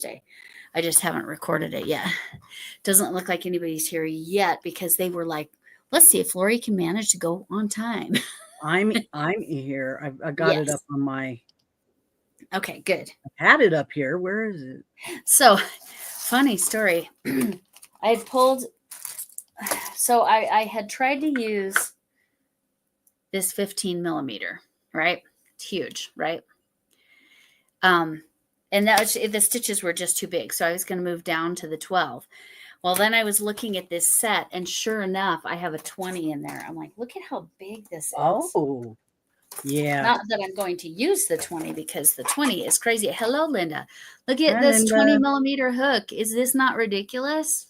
Thursday. I just haven't recorded it yet. Doesn't look like anybody's here yet because they were like, let's see if Lori can manage to go on time. I'm here. I got it up on my. Okay, good. I had it up here. Where is it? So, funny story. I had pulled. So I had tried to use this 15 millimeter, right? It's huge, right? And that was, the stitches were just too big. So I was going to move down to the 12. Well, then I was looking at this set, and sure enough, I have a 20 in there. I'm like, look at how big this is. Oh, yeah. Not that I'm going to use the 20 because the 20 is crazy. Hello, Linda. Look at this 20 millimeter hook. Is this not ridiculous?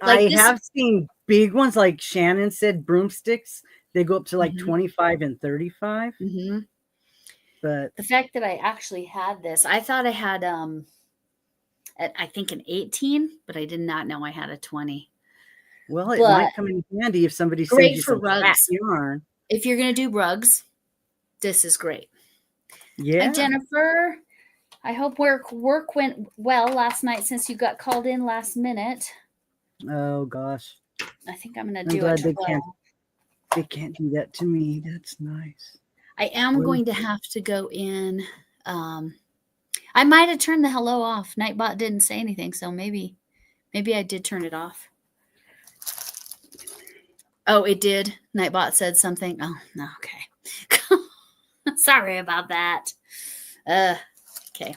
I have seen big ones, like Shannon said, broomsticks. They go up to like 25 and 35. Mm-hmm. But the fact that I actually had this, I thought I had I think an 18, but I did not know I had a 20. Well, it might come in handy if somebody sends you some fat yarn. If you're going to do rugs, this is great. Yeah. Hi, Jennifer. I hope work went well last night since you got called in last minute. Oh, gosh. I think I'm going to do it. They can't do that to me. That's nice. I am going to have to go in. I might have turned the hello off. Nightbot didn't say anything, so maybe I did turn it off. Oh, it did. Nightbot said something. Oh, no, okay. Sorry about that. Okay.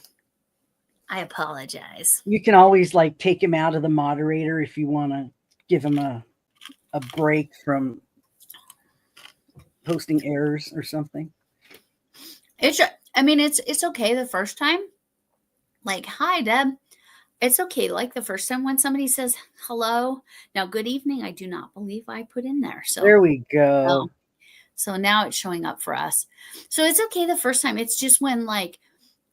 I apologize. You can always like take him out of the moderator if you want to give him a break from posting errors or something. It's okay the first time. Like, hi, Deb. It's okay. Like the first time when somebody says hello. Now, good evening. I do not believe I put in there. So there we go. So now it's showing up for us. So it's okay the first time. It's just when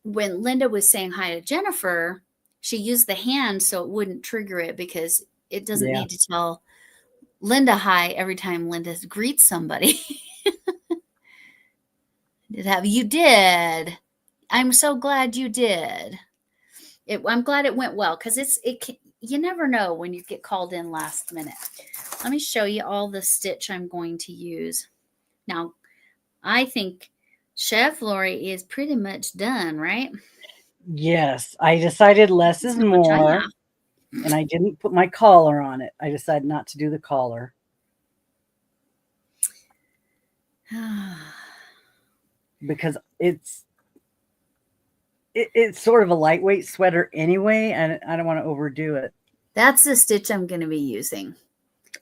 Linda was saying hi to Jennifer, she used the hand so it wouldn't trigger it because it doesn't need to tell Linda hi every time Linda greets somebody. You did. I'm so glad you did. I'm glad it went well because you never know when you get called in last minute. Let me show you all the stitch I'm going to use. Now, I think Chef Lori is pretty much done, right? Yes, I decided less is more, and I didn't put my collar on it. I decided not to do the collar. Because it's sort of a lightweight sweater anyway, and I don't want to overdo it. That's the stitch I'm going to be using.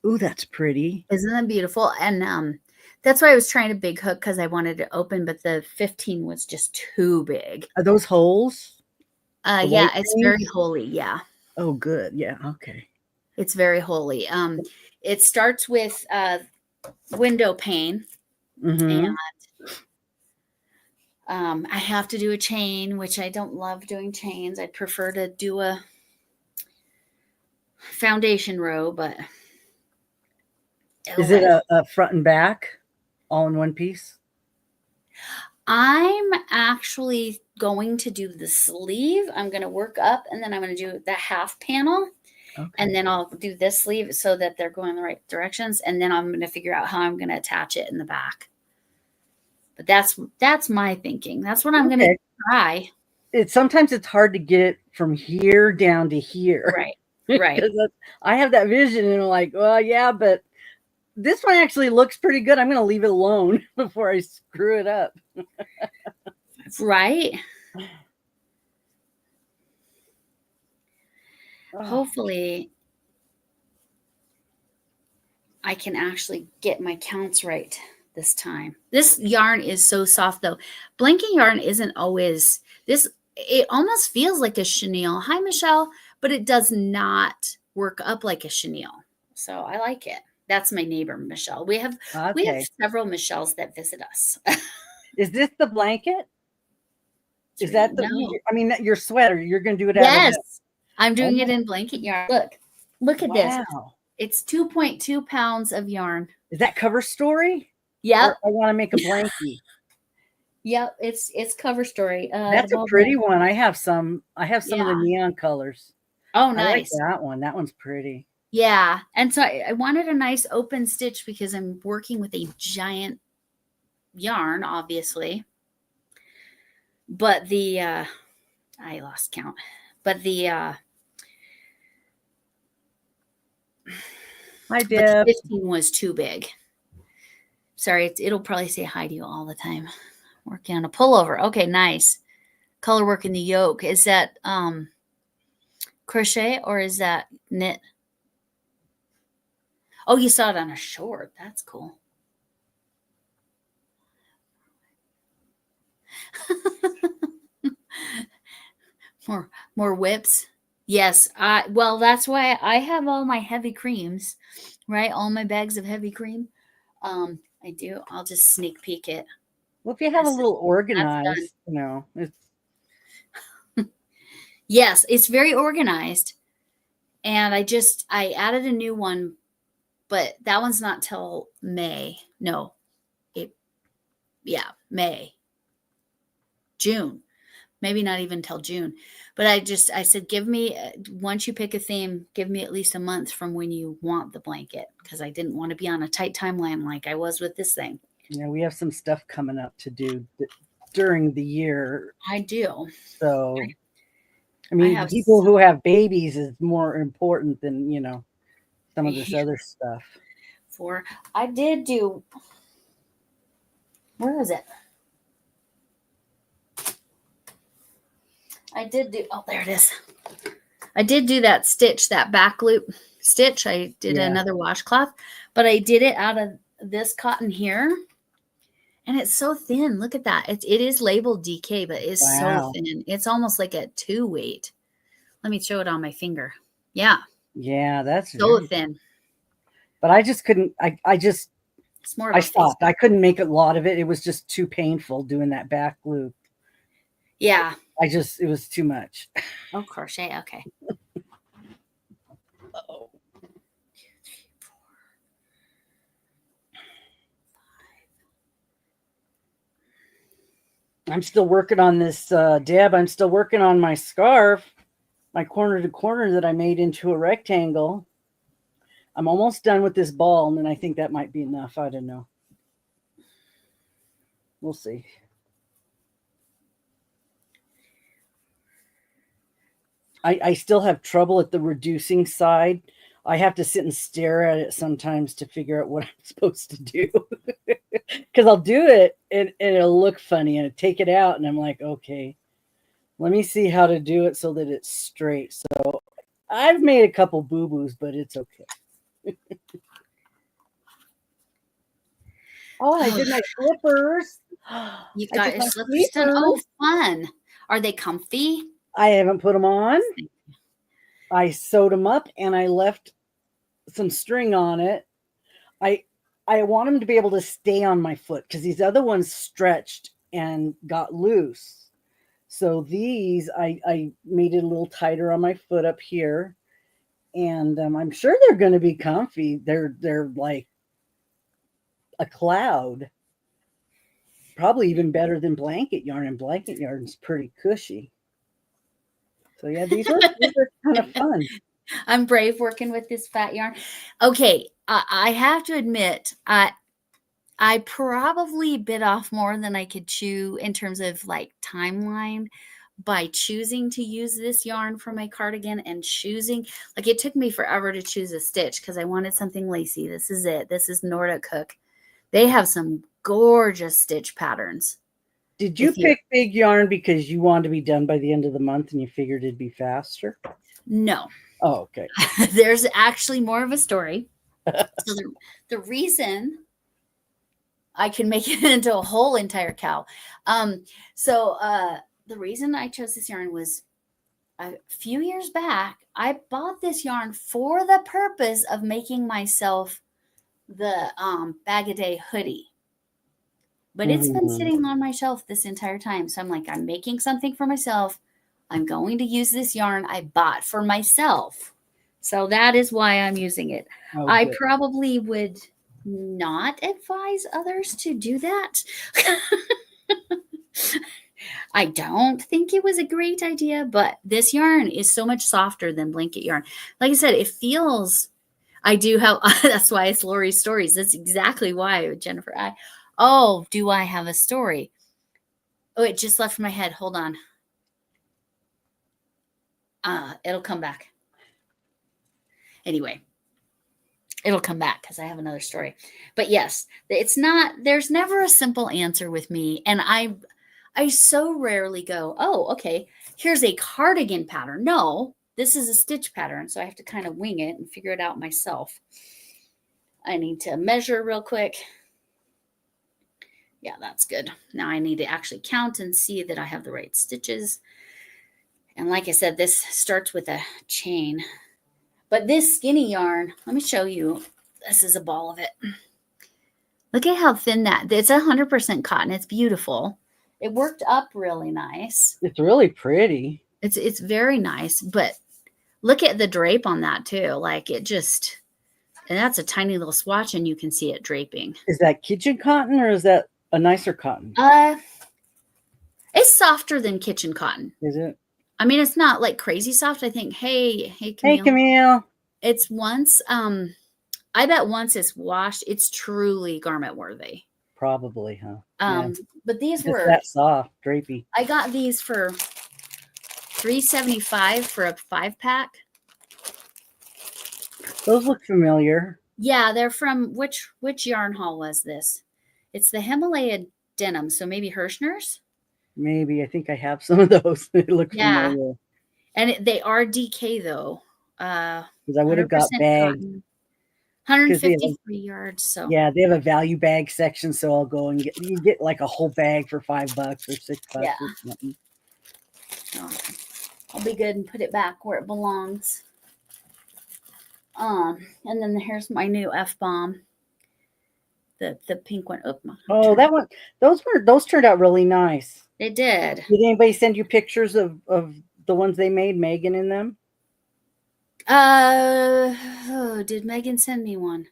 Ooh, that's pretty. Isn't that beautiful? And that's why I was trying a big hook because I wanted it open, but the 15 was just too big. Are those holes? Yeah, it's very holy. Yeah. Oh, good. Yeah. Okay. It's very holy. It starts with window pane, and I have to do a chain, which I don't love doing chains. I'd prefer to do a foundation row, but is it a front and back all in one piece? I'm actually going to do the sleeve. I'm going to work up, and then I'm going to do the half panel. Okay. And then I'll do this sleeve so that they're going in the right directions. And then I'm going to figure out how I'm going to attach it in the back. But that's my thinking. That's what I'm going to try. Sometimes it's hard to get it from here down to here. Right. I have that vision and I'm like, well, yeah, but this one actually looks pretty good. I'm going to leave it alone before I screw it up. Right. Hopefully I can actually get my counts right this time. This yarn is so soft though. Blanket yarn isn't always this. It almost feels like a chenille. Hi, Michelle, but it does not work up like a chenille. So I like it. That's my neighbor, Michelle. We have several Michelles that visit us. Is this the blanket? Is that the? No. I mean, your sweater. You're going to do it. Yes, I'm doing it in blanket yarn. Look at this. It's 2.2 pounds of yarn. Is that cover story? Yeah. I want to make a blankie. Yep, it's cover story. That's a pretty one. I have some of the Yeah. neon colors. Oh, I like nice. that one. That one's pretty. Yeah. And so I wanted a nice open stitch because I'm working with a giant yarn, obviously. But the I lost count. But the Hi, but the Deb. 15 was too big. Sorry, it'll probably say hi to you all the time. Working on a pullover. Okay, nice. Color work in the yoke. Is that crochet or is that knit? Oh, you saw it on a short. That's cool. more whips. Yes. Well, that's why I have all my heavy creams, right? All my bags of heavy cream. I do. I'll just sneak peek it. Well, if you have a little That's organized, it's yes, it's very organized. And I added a new one, but that one's not till May. No, May, June, maybe not even till June. But I said, give me, once you pick a theme, give me at least a month from when you want the blanket, because I didn't want to be on a tight timeline like I was with this thing. Yeah, we have some stuff coming up to do during the year. I do. So, I mean, people who have babies is more important than, some of this other stuff. I did do, where is it? Oh, there it is. I did do that stitch, that back loop stitch. I did another washcloth, but I did it out of this cotton here. And it's so thin. Look at that. It is labeled DK, but it's so thin. It's almost like a 2 weight. Let me show it on my finger. Yeah. Yeah, that's so thin. But I just couldn't. It's more of I stopped. I couldn't make a lot of it. It was just too painful doing that back loop. Yeah. It was too much. Oh, crochet. Okay. Uh-oh. I'm still working on this, Deb. I'm still working on my scarf, my corner to corner that I made into a rectangle. I'm almost done with this ball, and then I think that might be enough. I don't know. We'll see. I still have trouble at the reducing side. I have to sit and stare at it sometimes to figure out what I'm supposed to do. Because I'll do it and it'll look funny, and I take it out and I'm like, okay, let me see how to do it so that it's straight. So I've made a couple boo-boos, but it's okay. Oh, I did my slippers. You got your slippers done? Oh, fun. Are they comfy? I haven't put them on. I sewed them up and I left some string on it. I want them to be able to stay on my foot because these other ones stretched and got loose. So these, I made it a little tighter on my foot up here. And I'm sure they're going to be comfy. They're like a cloud. Probably even better than blanket yarn, and blanket yarn is pretty cushy. So yeah, these are kind of fun. I'm brave working with this fat yarn. Okay, I have to admit, I probably bit off more than I could chew in terms of like timeline by choosing to use this yarn for my cardigan and choosing, like it took me forever to choose a stitch because I wanted something lacy. This is it. This is Nordic Cook. They have some gorgeous stitch patterns. Did you pick big yarn because you wanted to be done by the end of the month and you figured it'd be faster? No. Oh, okay. There's actually more of a story. So the reason I can make it into a whole entire cow. The reason I chose this yarn was a few years back, I bought this yarn for the purpose of making myself the Bag-A-Day hoodie. But it's been sitting on my shelf this entire time. So I'm like, I'm making something for myself. I'm going to use this yarn I bought for myself. So that is why I'm using it. Oh, I probably would not advise others to do that. I don't think it was a great idea, but this yarn is so much softer than blanket yarn. Like I said, it feels, I do have, that's why it's Lori's stories. That's exactly why, Jennifer. Do I have a story? Oh, it just left my head. Hold on. It'll come back. Anyway, it'll come back because I have another story. But yes, there's never a simple answer with me. And I so rarely go, oh, okay, here's a cardigan pattern. No, this is a stitch pattern. So I have to kind of wing it and figure it out myself. I need to measure real quick. Yeah, that's good. Now I need to actually count and see that I have the right stitches. And like I said, this starts with a chain. But this skinny yarn, let me show you. This is a ball of it. Look at how thin it's 100% cotton. It's beautiful. It worked up really nice. It's really pretty. It's very nice, but look at the drape on that too. Like and that's a tiny little swatch and you can see it draping. Is that kitchen cotton or is that a nicer cotton? It's softer than kitchen cotton. Is it? I mean, it's not like crazy soft. I think, hey, Camille. Hey, Camille. It's I bet once it's washed, it's truly garment worthy. Probably, huh? Yeah. But these were that soft, drapey. I got these for $3.75 for a 5-pack. Those look familiar. Yeah, they're from which yarn haul was this? It's the Himalaya denim, so maybe Hirschner's. Maybe I think I have some of those. They look familiar. And they are DK though. Because I would have got bagged. 153 yards. So yeah, they have a value bag section, so I'll go and get like a whole bag for $5 or $6 or something. So I'll be good and put it back where it belongs. And then here's my new F-bomb. The pink one. Oh, that one. Those turned out really nice. They did. Did anybody send you pictures of the ones they made, Megan in them? Did Megan send me one?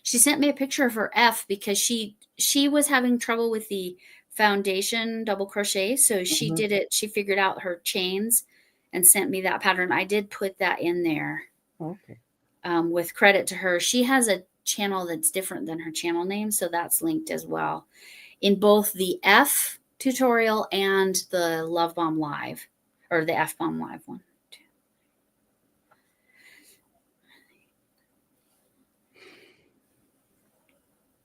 She sent me a picture of her F because she was having trouble with the foundation double crochet. So she did it. She figured out her chains and sent me that pattern. I did put that in there. Okay. With credit to her. She has a channel that's different than her channel name. So that's linked as well in both the F tutorial and the Love Bomb Live or the F Bomb Live one.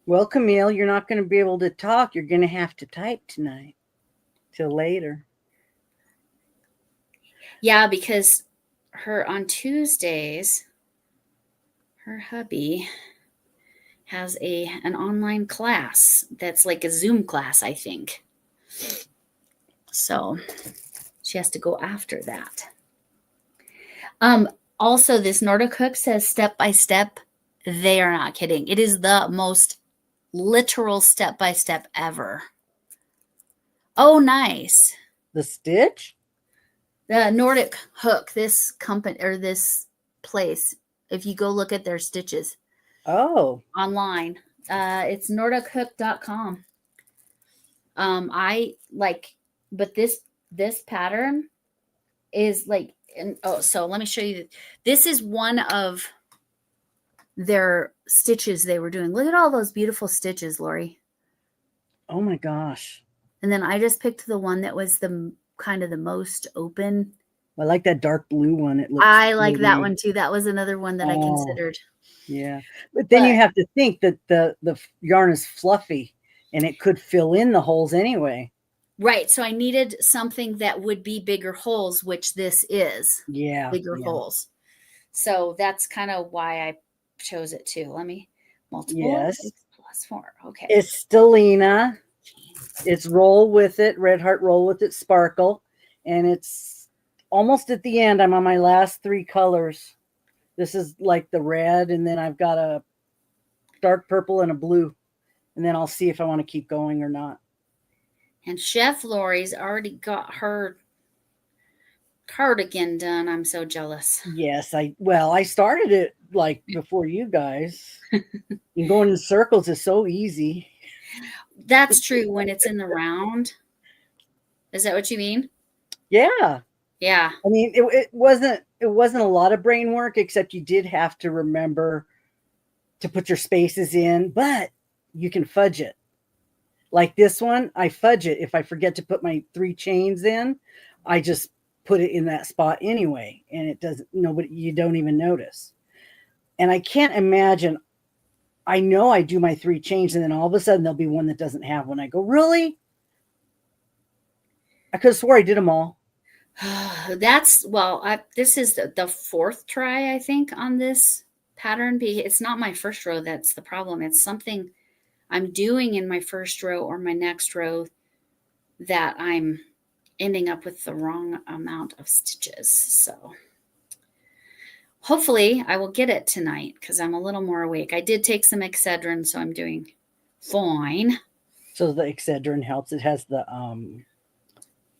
Well, Camille, you're not going to be able to talk. You're going to have to type tonight till later. Yeah, because on Tuesdays, her hubby has an online class that's like a Zoom class, I think. So she has to go after that. Also, this Nordic hook says step by step. They are not kidding. It is the most literal step by step ever. Oh, nice. The stitch? The Nordic hook, this company or this place, if you go look at their stitches. Oh. Online. It's nordichook.com. But this pattern is like, so let me show you. This is one of their stitches they were doing. Look at all those beautiful stitches, Lori. Oh my gosh. And then I just picked the one that was the kind of the most open. I like that dark blue one. I like that one too. That was another one that I considered. Yeah. But then you have to think that the yarn is fluffy and it could fill in the holes anyway. Right. So I needed something that would be bigger holes, which this is. Yeah. Bigger holes. So that's kind of why I chose it too. Let me multiple. Yes. 6+4. Okay. It's Stelina. It's Roll With It, Red Heart Roll With It Sparkle. And it's almost at the end. I'm on my last 3 colors. This is like the red, and then I've got a dark purple and a blue. And then I'll see if I want to keep going or not. And Chef Lori's already got her cardigan done. I'm so jealous. Yes, I started it like before you guys. And going in circles is so easy. That's true when it's in the round. Is that what you mean? Yeah. Yeah. I mean, it wasn't a lot of brain work, except you did have to remember to put your spaces in, but you can fudge it. Like this one, I fudge it. If I forget to put my 3 chains in, I just put it in that spot anyway, and it doesn't, nobody, you don't even notice. And I can't imagine, I know I do my 3 chains, and then all of a sudden there'll be one that doesn't have one. I go, really? I could have swore I did them all. That's, well, this is the 4th try, I think, on this pattern. It's not my first row that's the problem. It's something I'm doing in my first row or my next row that I'm ending up with the wrong amount of stitches. So hopefully I will get it tonight because I'm a little more awake. I did take some Excedrin, so I'm doing fine. So the Excedrin helps. It has the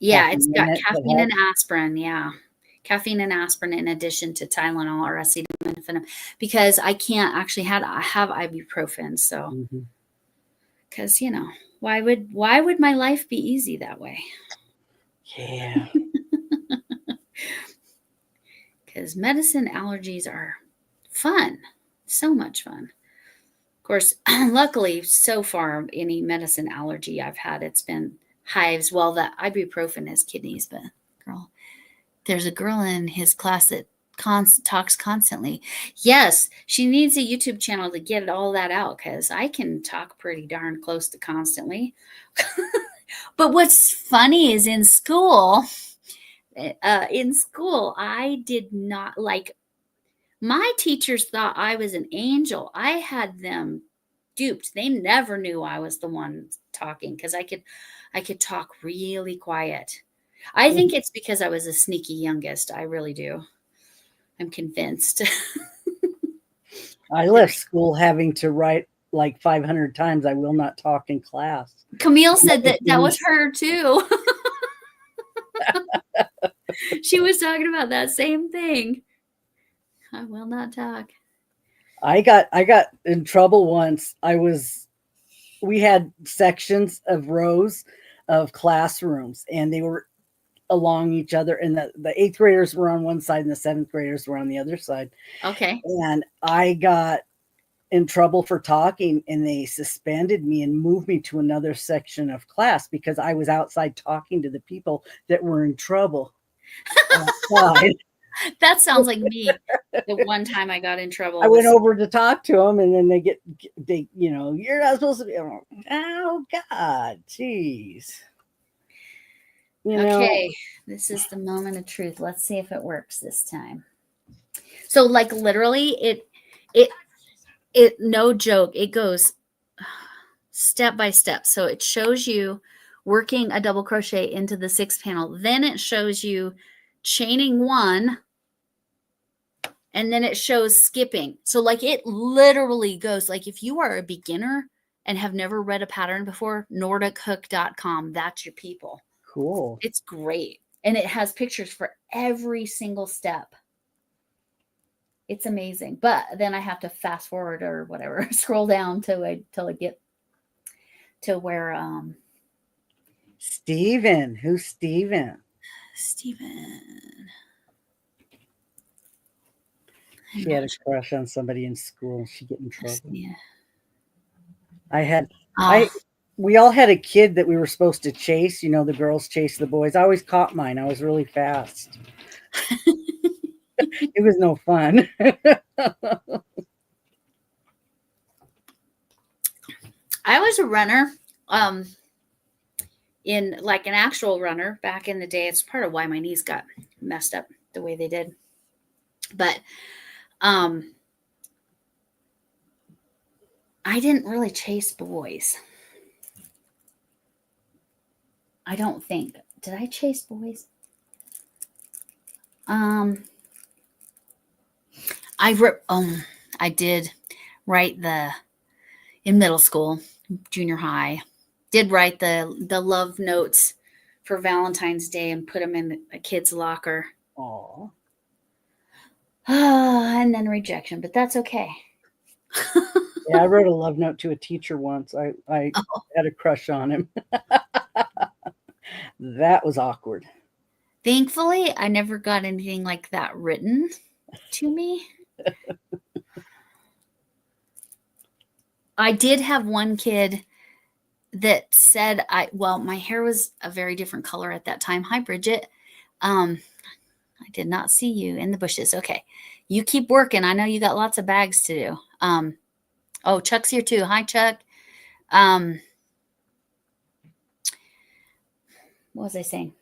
yeah, it's got caffeine and aspirin. Yeah, caffeine and aspirin in addition to Tylenol or acetaminophen, because I can't actually have ibuprofen. So because why would my life be easy that way? Yeah. Because medicine allergies are fun, so much fun. Of course, luckily, so far, any medicine allergy I've had, it's been hives. Well, the ibuprofen is kidneys, but girl, there's a girl in his class that talks constantly. Yes, she needs a YouTube channel to get all that out, because I can talk pretty darn close to constantly. But what's funny is in school, I did not, like, my teachers thought I was an angel. I had them duped. They never knew I was the one talking, because I could talk really quiet. I think it's because I was a sneaky youngest. I really do. I'm convinced. I left school having to write like 500 times, I will not talk in class. Camille said that was her too. She was talking about that same thing. I will not talk. I got in trouble once. We had sections of rows of classrooms, and they were along each other, and the 8th graders were on one side and the 7th graders were on the other side. Okay. And I got in trouble for talking, and they suspended me and moved me to another section of class because I was outside talking to the people that were in trouble outside. That sounds like me. The one time I got in trouble, I went over to talk to them, and then they you're not supposed to be. Oh God, jeez. Okay, this is the moment of truth. Let's see if it works this time. So, like, literally, it no joke, it goes step by step. So it shows you working a double crochet into the 6th panel. Then it shows you chaining 1, and then it shows skipping. So, like, it literally goes, like, if you are a beginner and have never read a pattern before, NordicHook.com, that's your people. Cool. It's great. And it has pictures for every single step. It's amazing. But then I have to fast forward or whatever, scroll down till I get to where Steven. Who's Steven? Steven. She had a crush on somebody in school. She get in trouble. Yeah. We all had a kid that we were supposed to chase. The girls chase the boys. I always caught mine. I was really fast. It was no fun. I was a runner, in like an actual runner back in the day. It's part of why my knees got messed up the way they did. But I didn't really chase boys. I don't think. Did I chase boys? I did write in middle school, junior high, did write the love notes for Valentine's Day and put them in a kid's locker. Aww. And then rejection, but that's okay. Yeah, I wrote a love note to a teacher once. I had a crush on him. That was awkward. Thankfully, I never got anything like that written to me. I did have one kid that said my hair was a very different color at that time. Hi, Bridget. I did not see you in the bushes. Okay. You keep working. I know you got lots of bags to do. Oh, Chuck's here too. Hi, Chuck. What was I saying?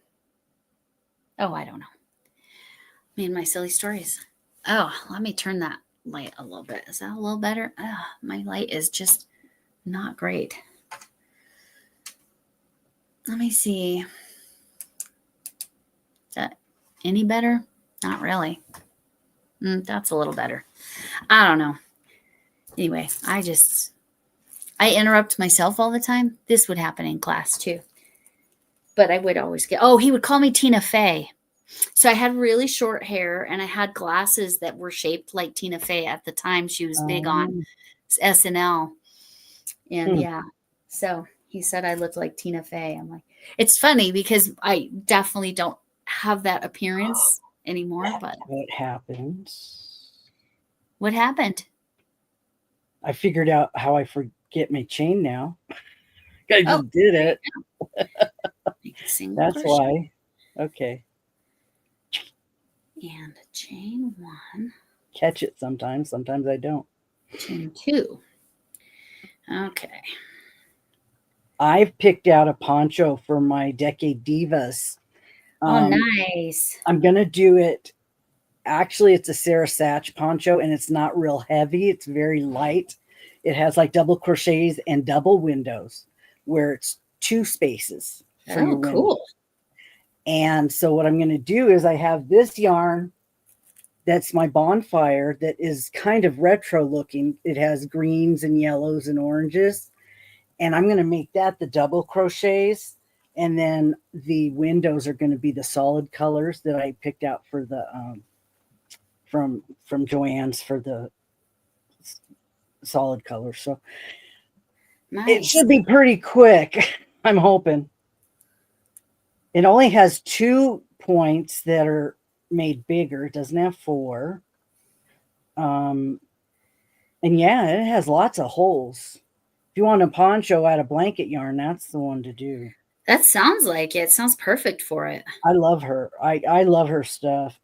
Oh, I don't know. Me and my silly stories. Oh, let me turn that light a little bit. Is that a little better? Oh, my light is just not great. Let me see. Is that any better? Not really. That's a little better. I don't know. Anyway, I interrupt myself all the time. This would happen in class too. But I would always he would call me Tina Fey. So I had really short hair and I had glasses that were shaped like Tina Fey at the time. She was big on SNL. And yeah, so he said I looked like Tina Fey. I'm like, it's funny because I definitely don't have that appearance anymore. But what happens? What happened? I figured out how I forget my chain now. I just did it. That's why. Okay. And chain 1. Catch it sometimes. Sometimes I don't. Chain 2. Okay. I've picked out a poncho for my Decade Divas. Oh, nice. I'm going to do it. Actually, it's a Sarah Satch poncho, and it's not real heavy. It's very light. It has like double crochets and double windows where it's 2 spaces for your window. Cool. And so what I'm going to do is I have this yarn that's my bonfire that is kind of retro looking. It has greens and yellows and oranges. And I'm going to make that the double crochets. And then the windows are going to be the solid colors that I picked out for the from Joann's for the solid colors. So nice. It should be pretty quick. I'm hoping. It only has 2 points that are made bigger. It doesn't have 4. And yeah, it has lots of holes. If you want a poncho out of blanket yarn, that's the one to do. That sounds like it. Sounds perfect for it. I love her. I love her stuff.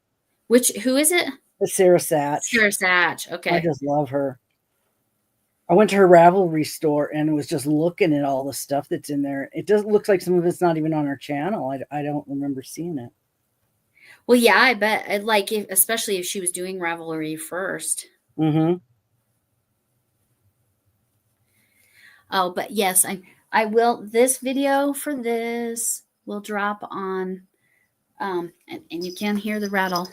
Who is it? It's Sarah Satch. Sarah Satch. Okay. I just love her. I went to her Ravelry store and was just looking at all the stuff that's in there. It does looks like some of it's not even on her channel. I don't remember seeing it. Well, yeah, I bet. Especially if she was doing Ravelry first. Mm-hmm. Oh, but yes, I will. This video for this will drop on, and you can hear the rattle.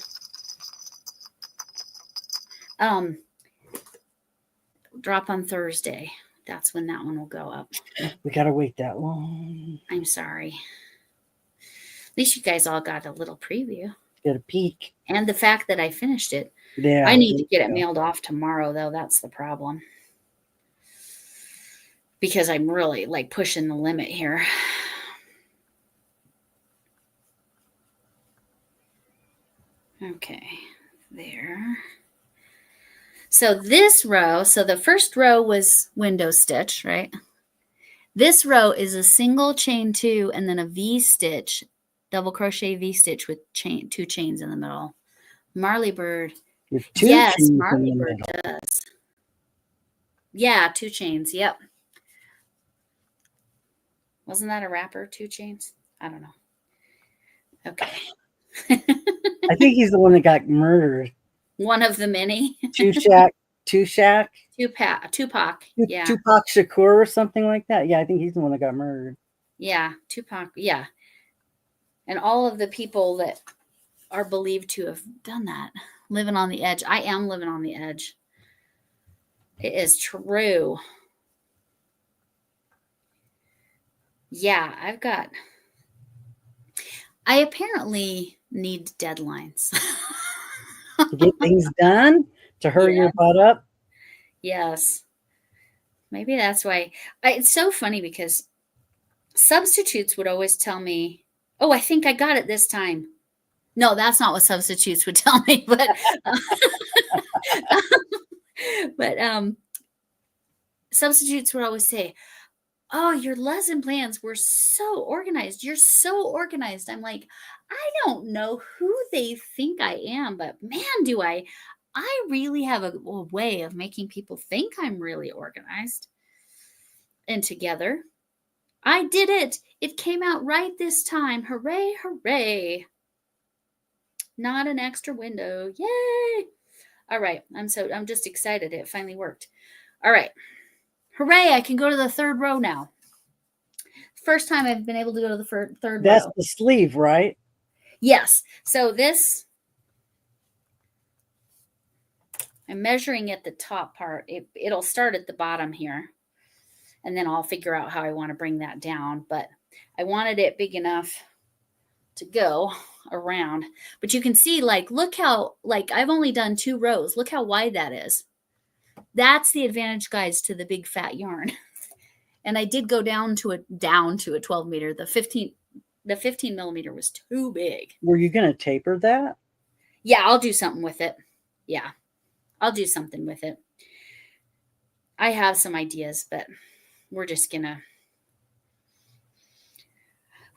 Drop on Thursday. That's when that one will go up. We gotta wait that long. I'm sorry. At least you guys all got a little preview. Get a peek. And the fact that I finished it. Yeah. I need to get it mailed off tomorrow, though. That's the problem. Because I'm really like pushing the limit here. Okay. There. So this row, so the first row was window stitch, right? This row is a single chain 2 and then a V stitch, double crochet V stitch with 2 chains in the middle. Marley Bird. Yes, Marley Bird does. Yeah, 2 chains. Yep. Wasn't that a wrapper? 2 chains? I don't know. Okay. I think he's the one that got murdered. One of the many. Tupac. Yeah. Tupac Shakur or something like that. Yeah, I think he's the one that got murdered. Yeah, Tupac. Yeah. And all of the people that are believed to have done that, living on the edge. I am living on the edge. It is true. Yeah, I apparently need deadlines. To get things done, to hurry your butt up. Yes. Maybe that's why. It's so funny because substitutes would always tell me, Oh, I think I got it this time. No, that's not what substitutes would tell me, but but substitutes would always say, "Oh, your lesson plans were so organized. You're so organized." I'm like, I don't know who they think I am, but man, do I really have a way of making people think I'm really organized and together. I did it. It came out right this time. Hooray, hooray. Not an extra window. Yay. All right. I'm just excited. It finally worked. All right. Hooray. I can go to the third row now. First time I've been able to go to the third That's row. the sleeve, right? Yes. So this, I'm measuring at the top part. It'll start at the bottom here. And then I'll figure out how I want to bring that down. But I wanted it big enough to go around. But you can see, like, look how, like, I've only done 2 rows. Look how wide that is. That's the advantage, guys, to the big fat yarn. And I did go down to a 12 meter. The 15 millimeter was too big. Were you going to taper that? Yeah, I'll do something with it. Yeah, I'll do something with it. I have some ideas, but we're just gonna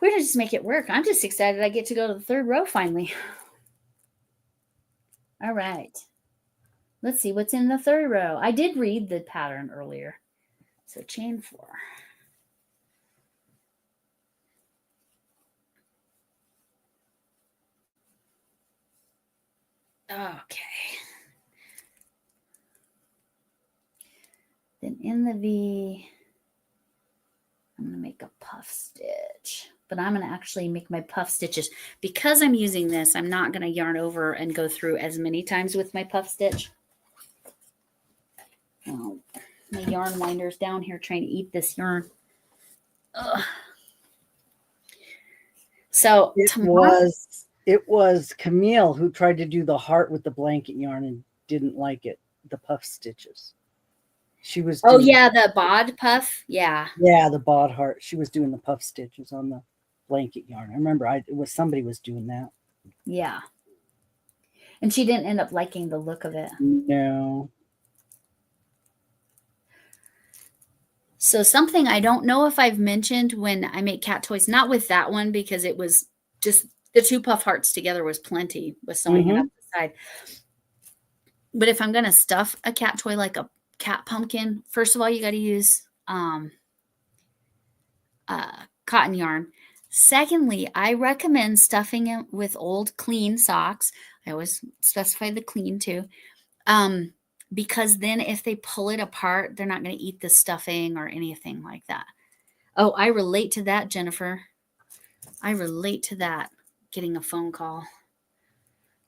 just make it work. I'm just excited I get to go to the third row finally. All right. Let's see what's in the third row. I did read the pattern earlier. So chain 4. Okay. Then in the V, I'm going to make a puff stitch. But I'm going to actually make my puff stitches. Because I'm using this, I'm not going to yarn over and go through as many times with my puff stitch. Oh, my yarn winder's down here trying to eat this yarn. Ugh. So it was Camille who tried to do the heart with the blanket yarn and didn't like it. The puff stitches. She was. Oh yeah, the bod puff. Yeah. Yeah, the bod heart. She was doing the puff stitches on the blanket yarn. I remember somebody was doing that. Yeah. And she didn't end up liking the look of it. No. So something I don't know if I've mentioned when I make cat toys, not with that one because it was just the 2 puff hearts together was plenty with sewing it up the side. But if I'm going to stuff a cat toy like a cat pumpkin, first of all, you got to use cotton yarn. Secondly, I recommend stuffing it with old clean socks. I always specify the clean too. Because then if they pull it apart, they're not going to eat the stuffing or anything like that. Oh, I relate to that, Jennifer. I relate to that, getting a phone call.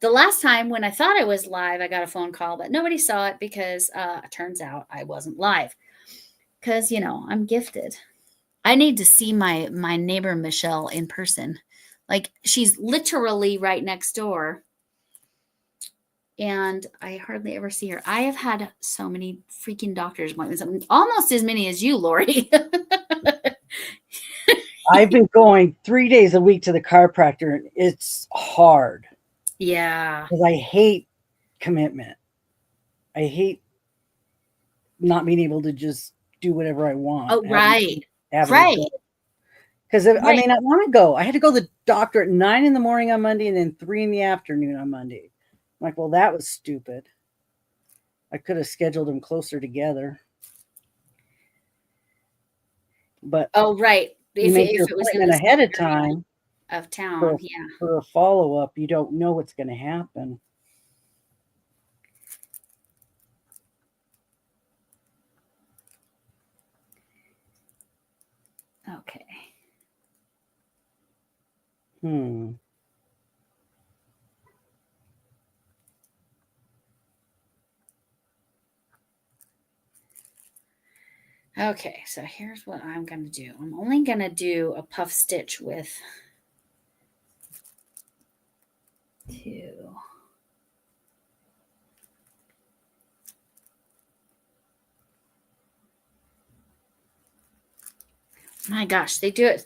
The last time when I thought I was live, I got a phone call, but nobody saw it because it turns out I wasn't live. Because, you know, I'm gifted. I need to see my neighbor, Michelle, in person. Like, she's literally right next door. And I hardly ever see her. I have had so many freaking doctor's appointments, almost as many as you, Lori. I've been going 3 days a week to the chiropractor, and it's hard. Yeah. Because I hate commitment. I hate not being able to just do whatever I want. Oh, right. Right. Because I mean, I want to go. I had to go to the doctor at 9 a.m. on Monday and then 3 p.m. on Monday. I'm like, well, that was stupid. I could have scheduled them closer together. But oh, right. If it was in ahead of time of town, for a follow-up, you don't know what's going to happen. Okay. Okay, so here's what I'm going to do. I'm only going to do a puff stitch with 2. My gosh, they do it.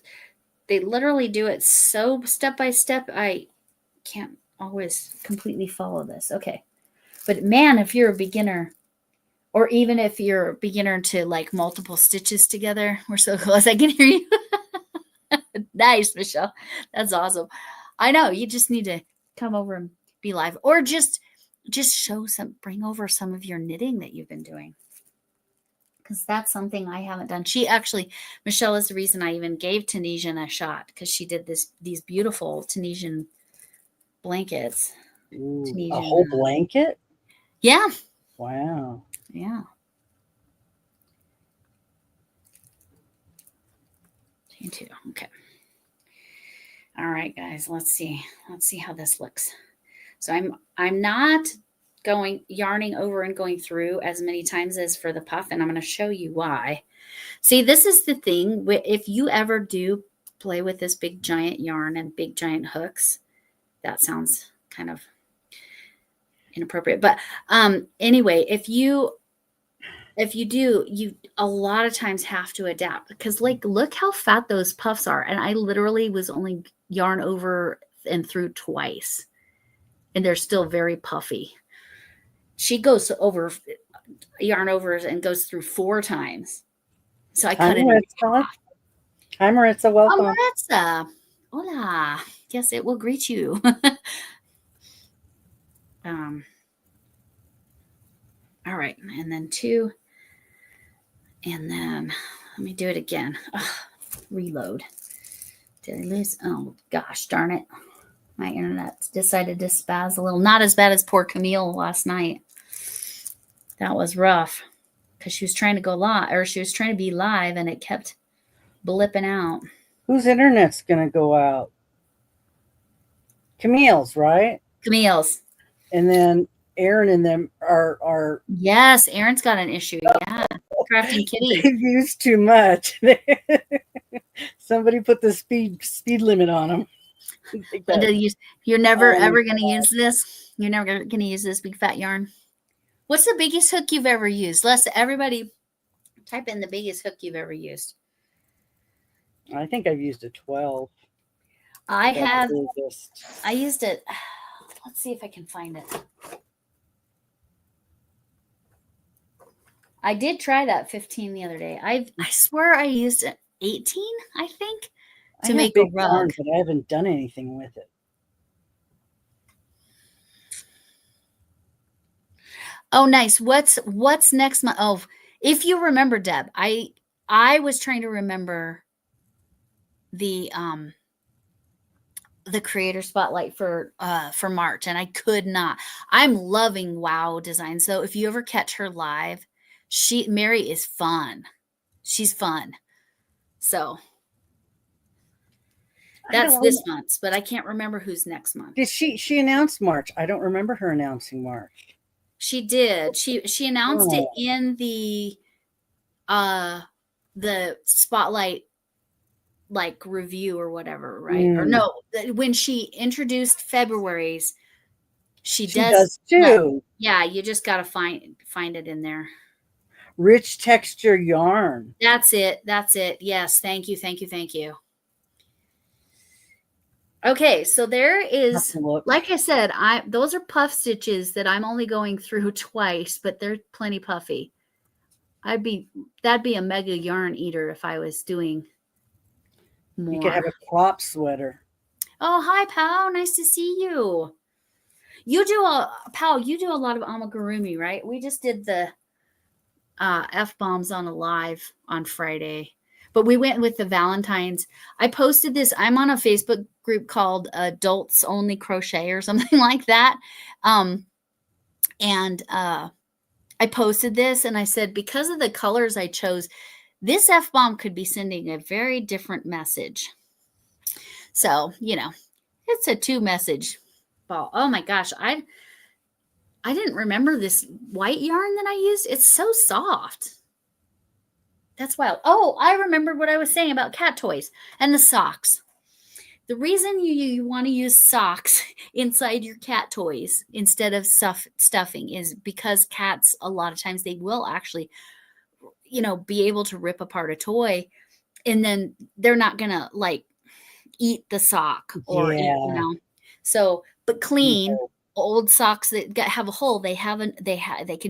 they literally do it so step by step. I can't always completely follow this. Okay. But man, if you're a beginner, or even if you're a beginner to like multiple stitches together, we're so close. I can hear you. Nice, Michelle. That's awesome. I know, you just need to come over and be live, or just show bring over some of your knitting that you've been doing, because that's something I haven't done. Michelle is the reason I even gave Tunisian a shot, because she did these beautiful Tunisian blankets. Ooh, a whole blanket? Yeah. Wow. Yeah. Okay. All right, guys, let's see how this looks. So I'm not yarning over and going through as many times as for the puff, and I'm going to show you why. See, this is the thing. If you ever do play with this big giant yarn and big giant hooks, that sounds kind of inappropriate. But anyway, if you do, you a lot of times have to adapt, because like, look how fat those puffs are. And I literally was only yarn over and through twice, and they're still very puffy. She goes over yarn overs and goes through 4 times. So I cut it in half. Hi, Maritza. Welcome. Maritza. Hola. Yes, it will greet you. All right. And then 2. And then let me do it again. Reload. Did I lose? Oh, gosh darn it. My internet decided to spaz a little. Not as bad as poor Camille last night. That was rough, because she was trying to go live, or she was trying to be live, and it kept blipping out. Whose internet's going to go out? Camille's, right? Camille's. And then Aaron and them are Yes, Aaron's got an issue. Yeah. Crafting Kitty. They've used too much. Somebody put the speed limit on them. You're never ever going to use this. You're never going to use this big fat yarn. What's the biggest hook you've ever used? Everybody type in the biggest hook you've ever used. I think I've used a 12. I used it. Let's see if I can find it. I did try that 15 the other day. I swear I used an 18, I think, to make a rug. Yarn, but I haven't done anything with it. Oh, nice. What's next month? Oh, if you remember, Deb, I was trying to remember the creator spotlight for March, and I could not. I'm loving Wow Designs, though. If you ever catch her live, Mary is fun. She's fun. So that's this month's, but I can't remember who's next month. Did she announced March? I don't remember her announcing March. She did. She announced it in the spotlight like review or whatever, right? Or no, when she introduced February's, she does too. Yeah, you just got to find it in there. Rich texture yarn. That's it. Yes, thank you. Okay, so there is, like I said, those are puff stitches that I'm only going through twice, but they're plenty puffy. That'd be a mega yarn eater if I was doing more. You could have a crop sweater. Oh, hi, Pao. Nice to see you. You do a lot of amigurumi, right? We just did the F-bombs on a live on Friday. But we went with the Valentine's. I posted this. I'm on a Facebook group called Adults Only Crochet or something like that. And I posted this, and I said, because of the colors I chose, this F-bomb could be sending a very different message. So, it's a 2-message ball. Oh my gosh. I didn't remember this white yarn that I used. It's so soft. That's wild. Oh, I remembered what I was saying about cat toys and the socks. The reason you want to use socks inside your cat toys instead of stuffing is because cats, a lot of times, they will actually, be able to rip apart a toy, and then they're not going to eat the sock or eat, Yeah. So, but clean No. old socks that have a hole, they can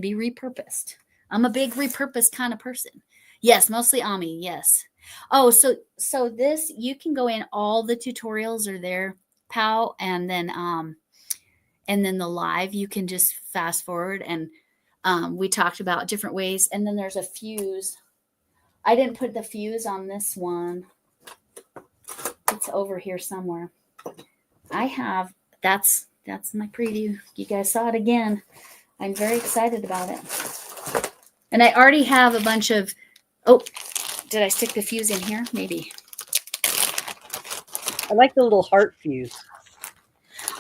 be repurposed. I'm a big repurposed kind of person. Yes, mostly Ami. Yes. Oh, so this, you can go in, all the tutorials are there, pal, and then the live, you can just fast forward, and we talked about different ways, and then there's a fuse. I didn't put the fuse on this one. It's over here somewhere. I have, that's my preview. You guys saw it again. I'm very excited about it. And I already have a bunch of, oh, did I stick the fuse in here? Maybe. I like the little heart fuse.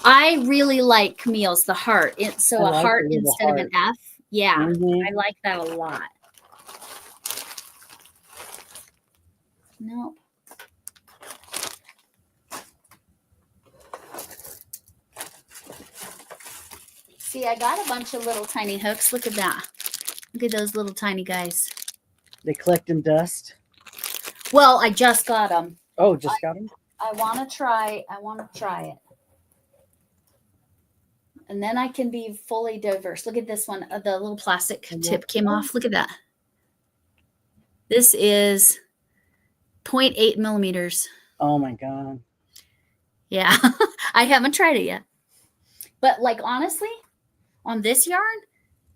I really like Camille's, the heart. So I a like heart the little instead of an F. Yeah, Mhm. I like that a lot. Nope. See, I got a bunch of little tiny hooks. Look at that. Look at those little tiny guys. They collecting dust. Well, I just got them. Oh, just got them? I want to try it. And then I can be fully diverse. Look at this one. The little plastic tip came off. Look at that. This is 0.8 millimeters. Oh my God. Yeah. I haven't tried it yet. But like, honestly, on this yarn,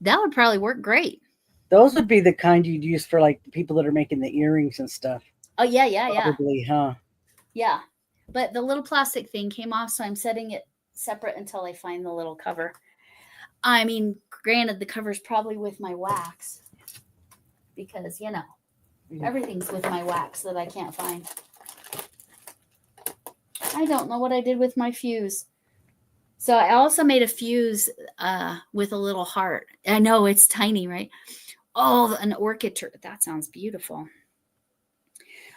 that would probably work great. Those would be the kind you'd use for like people that are making the earrings and stuff. Oh, yeah. Probably, huh? Yeah. But the little plastic thing came off, so I'm setting it separate until I find the little cover. I mean, granted, the cover's probably with my wax because, everything's with my wax that I can't find. I don't know what I did with my fuse. So I also made a fuse with a little heart. I know it's tiny, right? Oh, an orchid turtle. That sounds beautiful.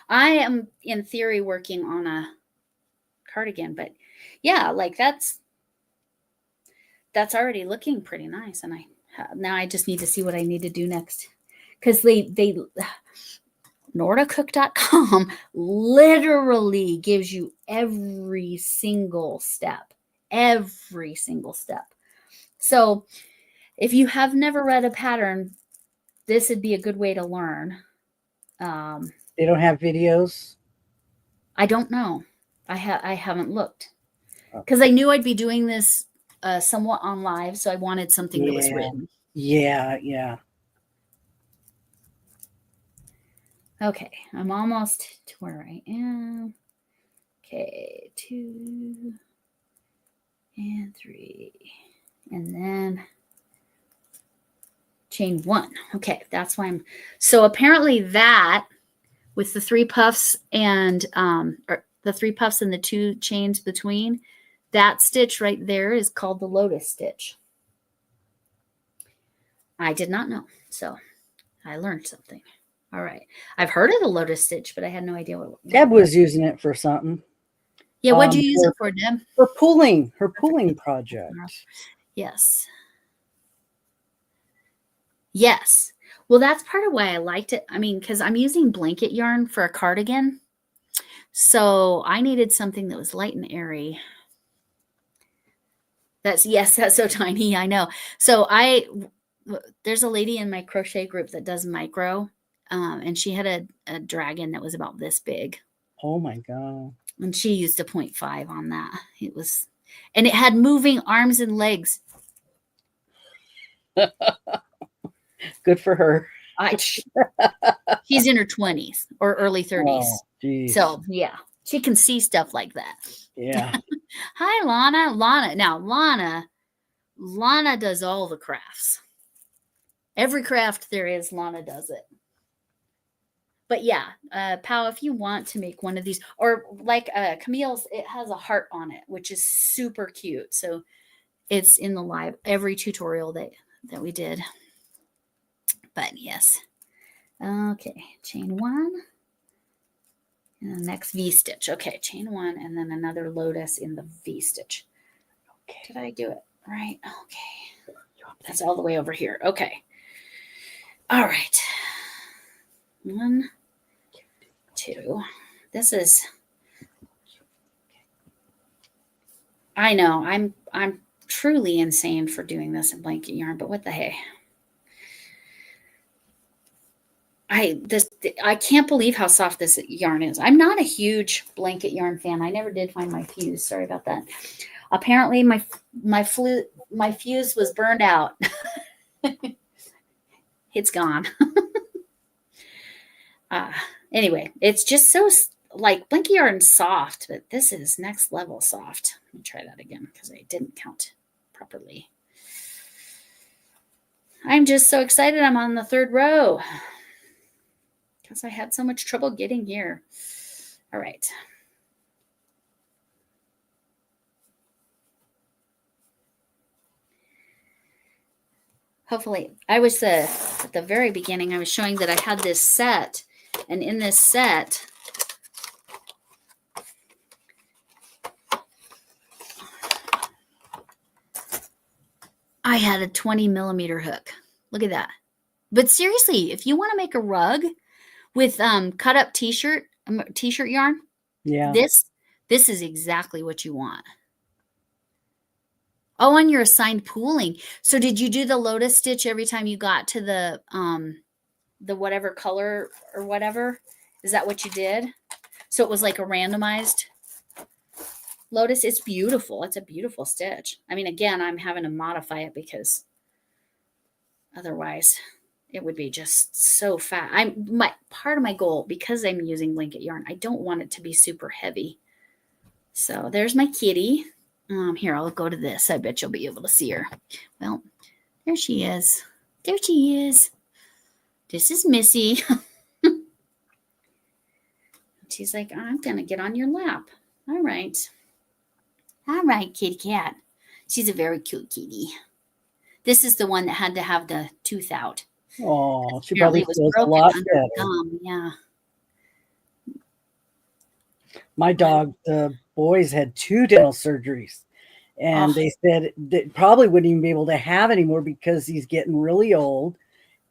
I am in theory working on a cardigan, but yeah, like that's already looking pretty nice. And now I just need to see what I need to do next. Because they nordacook.com literally gives you every single step. So if you have never read a pattern, this would be a good way to learn. They don't have videos? I don't know. I haven't looked because I knew I'd be doing this somewhat on live, so I wanted something that was written. Yeah. Okay, I'm almost to where I am. Okay, 2 and 3, and then chain 1. Okay, that's why I'm. So apparently that with the 3 puffs and or the 3 puffs and the 2 chains between, that stitch right there is called the lotus stitch. I did not know, so I learned something. All right. I've heard of the lotus stitch, but I had no idea what. Deb was using it for something. Yeah, what'd you use it for, Deb? Her pooling project. Yes. Yes. Well, that's part of why I liked it. I mean, because I'm using blanket yarn for a cardigan. So I needed something that was light and airy. That's so tiny. I know. So there's a lady in my crochet group that does micro. And she had a dragon that was about this big. Oh my God. And she used a 0.5 on that. And it had moving arms and legs. Good for her. She's in her 20s or early 30s. Oh, so yeah, she can see stuff like that. Yeah. Hi, Lana. Now, Lana does all the crafts. Every craft there is, Lana does it. But yeah, Pal, if you want to make one of these, or like Camille's, it has a heart on it, which is super cute. So it's in the live, every tutorial that we did. But yes. Okay, chain 1. And the next V-stitch. Okay, chain 1, and then another lotus in the V-stitch. Okay. Did I do it right? Okay. That's all the way over here. Okay. All right. 1, 2. This is I know I'm truly insane for doing this in blanket yarn, but what the hey. I can't believe how soft this yarn is. I'm not a huge blanket yarn fan. I never did find my fuse. Sorry about that. Apparently my fuse was burned out. It's gone. Anyway, it's just so like blanket yarn soft, but this is next level soft. Let me try that again because I didn't count properly. I'm just so excited. I'm on the 3rd row because I had so much trouble getting here. All right. Hopefully, I was at the very beginning, I was showing that I had this set, and in this set, I had a 20 millimeter hook. Look at that. But seriously, if you want to make a rug with cut up t-shirt yarn, Yeah. this is exactly what you want. Oh, and you're assigned pooling. So did you do the lotus stitch every time you got to the whatever color or whatever? Is that what you did? So it was like a randomized lotus. It's beautiful. It's a beautiful stitch. I mean, again, I'm having to modify it because otherwise it would be just so fat. Part of my goal, because I'm using blanket yarn, I don't want it to be super heavy. So there's my kitty. Here, I'll go to this. I bet you'll be able to see her. Well, there she is. There she is. This is Missy. She's like, I'm going to get on your lap. All right. All right, kitty cat. She's a very cute kitty. This is the one that had to have the tooth out. Oh, she Apparently probably it was feels a broken lot under better. her gum. Yeah. My dog, the boys had 2 dental surgeries, and they said that probably wouldn't even be able to have anymore because he's getting really old,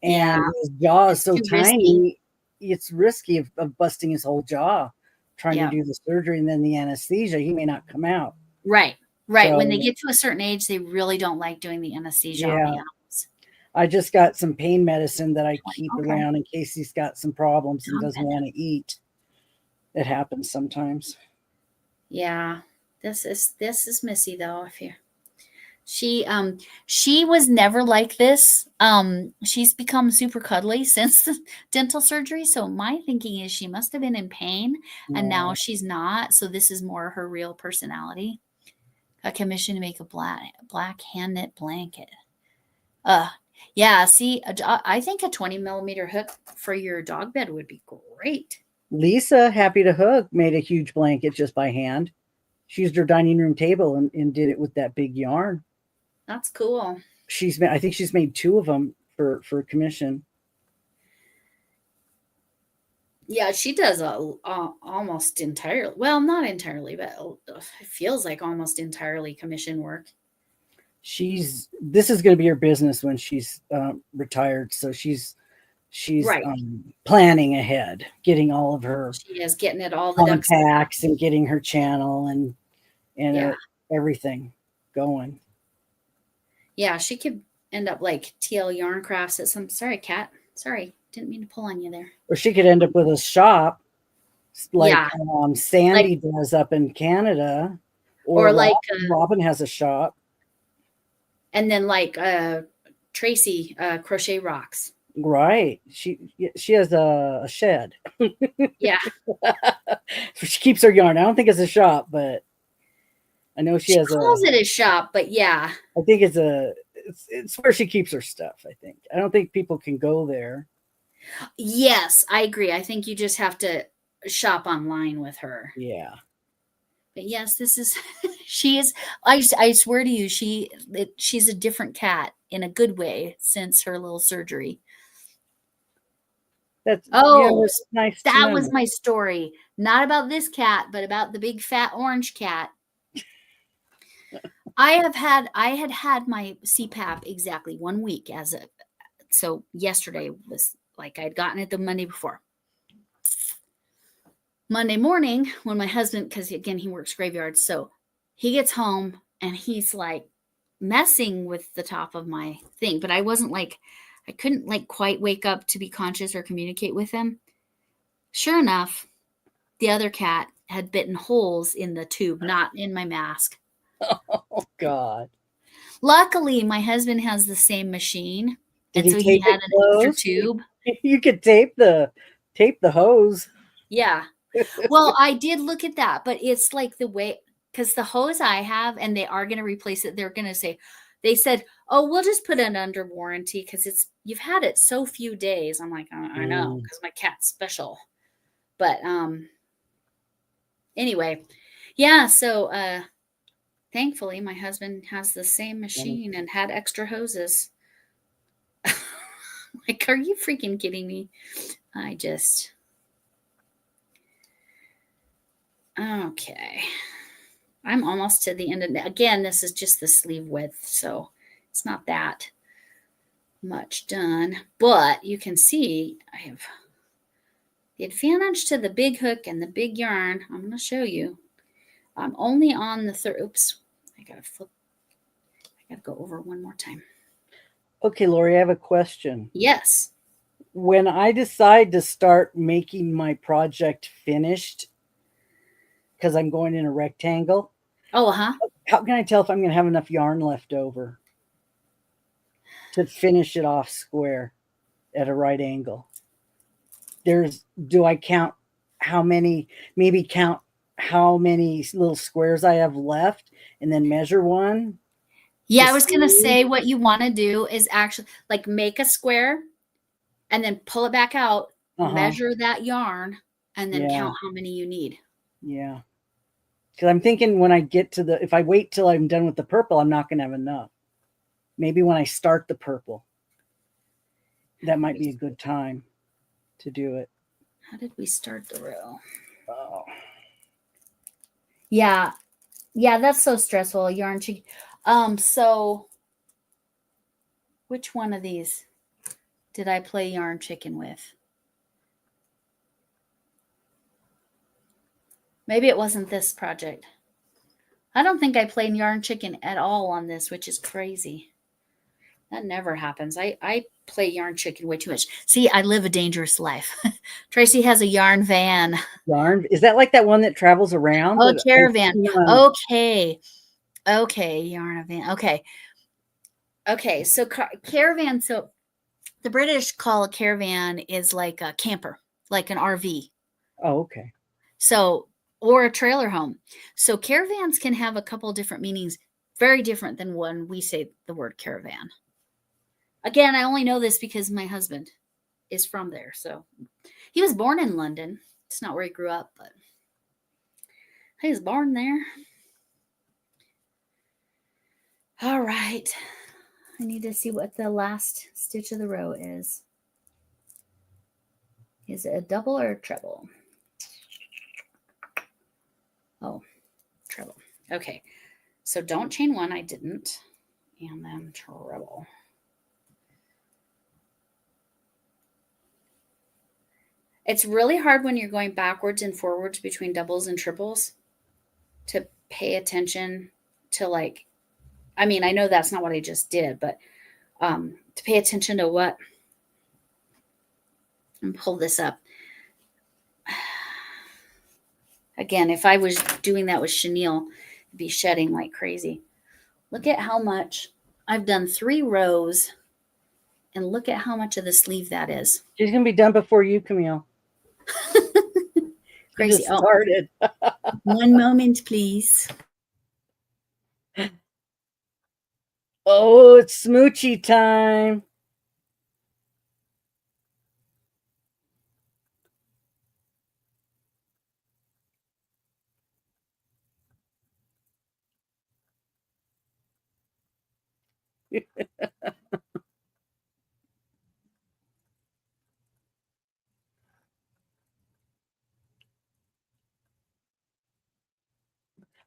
and his jaw is so tiny. It's risky of busting his whole jaw trying to do the surgery, and then the anesthesia. He may not come out. Right. So, when they get to a certain age, they really don't like doing the anesthesia on the animals. I just got some pain medicine that I keep around in case he's got some problems and doesn't want to eat. It happens sometimes. Yeah. This is Missy though. She was never like this. She's become super cuddly since the dental surgery. So my thinking is she must have been in pain and now she's not. So this is more her real personality. A commission to make a black hand knit blanket. Yeah, see, I think a 20 millimeter hook for your dog bed would be great. Lisa, happy to hook, made a huge blanket just by hand. She used her dining room table and did it with that big yarn. That's cool. I think she's made 2 of them for commission. Yeah, she does almost entirely. Well, not entirely, but it feels like almost entirely commission work. This is going to be her business when she's retired. So she's right. Planning ahead, getting all of her. She is getting it all the contacts and getting her channel and everything going. Yeah, she could end up like TL Yarn Crafts at some. Sorry, Kat. Sorry, didn't mean to pull on you there. Or she could end up with a shop, like Sandy does up in Canada, or like Robin has a shop. And then like Tracy Crochet Rocks. Right. She has a shed. Yeah. She keeps her yarn. I don't think it's a shop, but I know she calls it a shop, but yeah. I think it's where she keeps her stuff, I think. I don't think people can go there. Yes, I agree. I think you just have to shop online with her. Yeah. But yes, this is she is I swear to you, she's a different cat in a good way since her little surgery. That's nice. That was my story. Not about this cat, but about the big fat orange cat. I had had my CPAP exactly 1 week so yesterday was like I'd gotten it the Monday before. Monday morning when my husband, because again, he works graveyards. So he gets home and he's like messing with the top of my thing, but I couldn't like quite wake up to be conscious or communicate with him. Sure enough, the other cat had bitten holes in the tube, not in my mask. Oh God. Luckily, my husband has the same machine. Did And he so he tape had it an extra closed? tube. You could tape the hose. Yeah. Well, I did look at that, but it's like the way, because the hose I have, and they are going to replace it. They're going to say, they said, oh, we'll just put it under warranty because you've had it so few days. I'm like, I know, because my cat's special. But anyway, yeah. So thankfully, my husband has the same machine and had extra hoses. Like, are you freaking kidding me? Okay. I'm almost to the end of it. Again, this is just the sleeve width, so it's not that much done. But you can see I have the advantage to the big hook and the big yarn. I'm going to show you. I'm only on the third. Oops. I got to flip. I got to go over one more time. Okay, Lori, I have a question. Yes. When I decide to start making my project finished, because I'm going in a rectangle. Oh, huh. How can I tell if I'm going to have enough yarn left over to finish it off square at a right angle? Do I count how many, maybe count how many little squares I have left and then measure one? Yeah, I was going to say what you want to do is actually like make a square and then pull it back out, measure that yarn, and then count how many you need. Yeah. Because I'm thinking when I get to if I wait till I'm done with the purple, I'm not going to have enough. Maybe when I start the purple, that might be a good time to do it. How did we start the row? Oh. Yeah. Yeah, that's so stressful. Yarn chicken. So which one of these did I play yarn chicken with? Maybe it wasn't this project. I don't think I played yarn chicken at all on this, which is crazy. That never happens. I play yarn chicken way too much. See, I live a dangerous life. Tracy has a yarn van. Yarn? Is that like that one that travels around? Oh, caravan. Okay. Okay, yarn van. Okay. Okay, so caravan. So the British call a caravan is like a camper, like an RV. Oh, okay. So, or a trailer home. So caravans can have a couple of different meanings, very different than when we say the word caravan. Again, I only know this because my husband is from there. So he was born in London. It's not where he grew up, but he was born there. All right. I need to see what the last stitch of the row is. Is it a double or a treble? Oh, treble. Okay. So don't chain one. I didn't. And then treble. It's really hard when you're going backwards and forwards between doubles and triples to pay attention to like, I mean, I know that's not what I just did, but to pay attention to what, and pull this up. Again, if I was doing that with chenille, I'd be shedding like crazy. Look at how much, I've done 3 rows, and look at how much of the sleeve that is. She's going to be done before you, Camille. Crazy. Just started. One moment, please. Oh, it's smoochy time.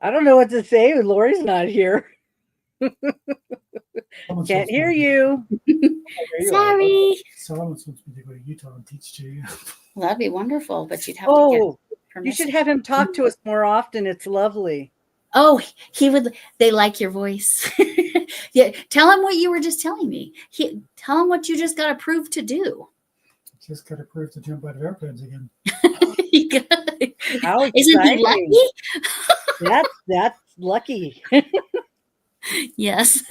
I don't know what to say. Lori's not here. Can't hear you. Sorry. Someone's supposed to go to Utah and teach to you. Well, that'd be wonderful, but you'd have to get permission. You should have him talk to us more often. It's lovely. Oh, they like your voice. Yeah. Tell him what you were just telling me. Tell him what you just got approved to do. Just got approved to jump out of airplanes again. How Isn't he exciting. lucky? That's lucky. Yes.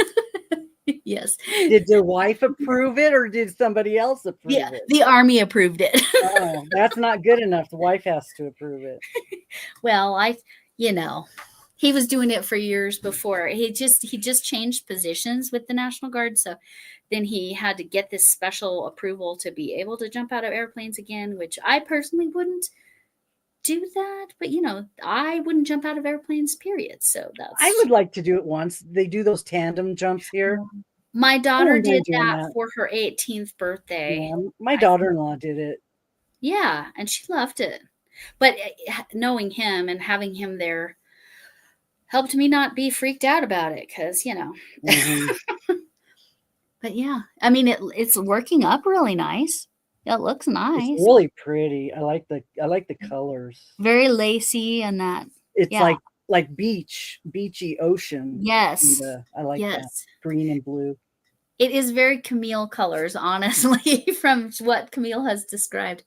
Yes. Did their wife approve it or did somebody else approve Yeah, it? the Army approved it. Oh, that's not good enough. The wife has to approve it. Well, he was doing it for years before. He just changed positions with the National Guard, so then he had to get this special approval to be able to jump out of airplanes again, which I personally wouldn't do that, but I wouldn't jump out of airplanes, period. So I would like to do it once. They do those tandem jumps here. My daughter wouldn't mind did doing that that. for her 18th birthday. Yeah, my daughter-in-law did it. Yeah, and she loved it. But knowing him and having him there helped me not be freaked out about it because, Mhm. But yeah, I mean, it's working up really nice. It looks It's nice. really pretty. I like the colors. Very lacy and that. It's Yeah. like beachy ocean. Yes. And, I like that Yes. green and blue. It is very Camille colors, honestly, from what Camille has described.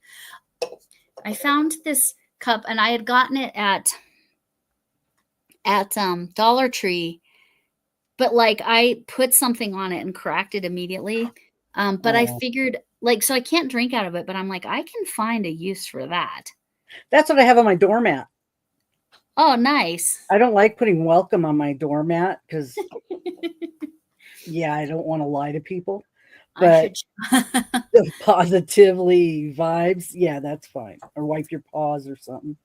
I found this cup and I had gotten it at Dollar Tree, but like I put something on it and cracked it immediately. But I figured so I can't drink out of it, but I'm like, I can find a use for that. That's what I have on my doormat. Oh, nice. I don't like putting welcome on my doormat because I don't want to lie to people. But the positively vibes, that's fine. Or wipe your paws or something.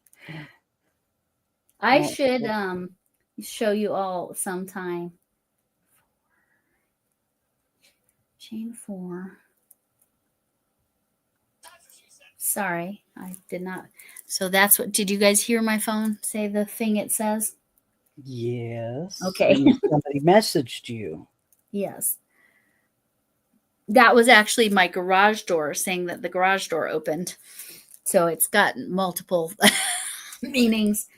I should show you all sometime. Chain 4. Sorry, I did not. So that's what, did you guys hear my phone say the thing it says? Yes. Okay. Somebody messaged you. Yes. That was actually my garage door saying that the garage door opened. So it's got multiple meanings.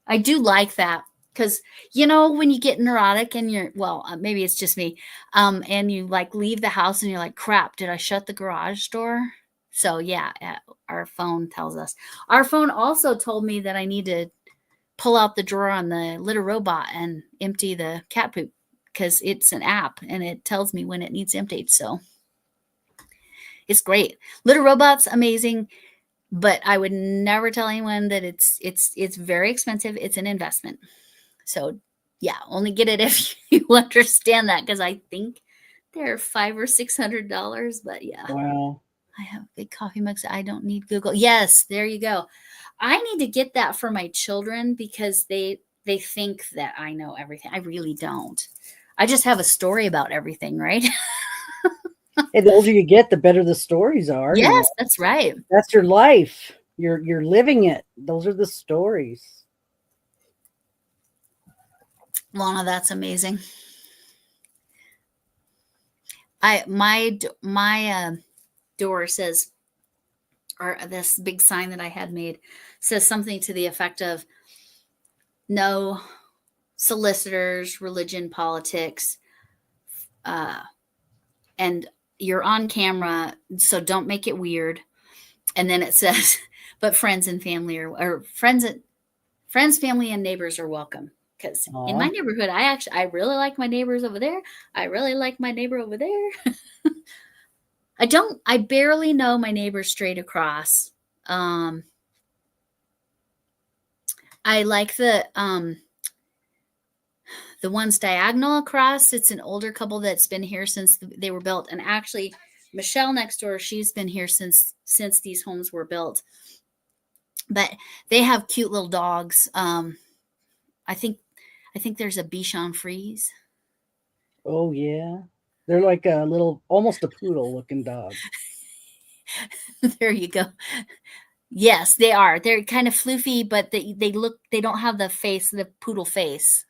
I do like that because, when you get neurotic and maybe it's just me, and you leave the house and you're like, crap, did I shut the garage door? So our phone tells us. Our phone also told me that I need to pull out the drawer on the litter robot and empty the cat poop because it's an app and it tells me when it needs emptied. So it's great. Litter robot's amazing, but I would never tell anyone that it's very expensive. It's an investment. So only get it if you understand that because I think they're $500 or $600. But Wow. I have big coffee mugs. I don't need Google. Yes, there you go. I need to get that for my children because they think that I know everything. I really don't. I just have a story about everything, right? Hey, the older you get, the better the stories are. Yes, that's right. That's your life. You're living it. Those are the stories. Lana, that's amazing. My door says, or this big sign that I had made says something to the effect of no solicitors, religion, politics, and you're on camera, so don't make it weird. And then it says, but friends and family or friends, family, and neighbors are welcome. Because in my neighborhood, I really like my neighbors over there. I really like my neighbor over there. I barely know my neighbor straight across. I like the ones diagonal across. It's an older couple that's been here since they were built. And actually, Michelle next door, she's been here since these homes were built. But they have cute little dogs. I think there's a Bichon Frise. Oh yeah, they're like a little, almost a poodle looking dog. There you go. Yes, they are. They're kind of floofy, but they don't have the face, the poodle face.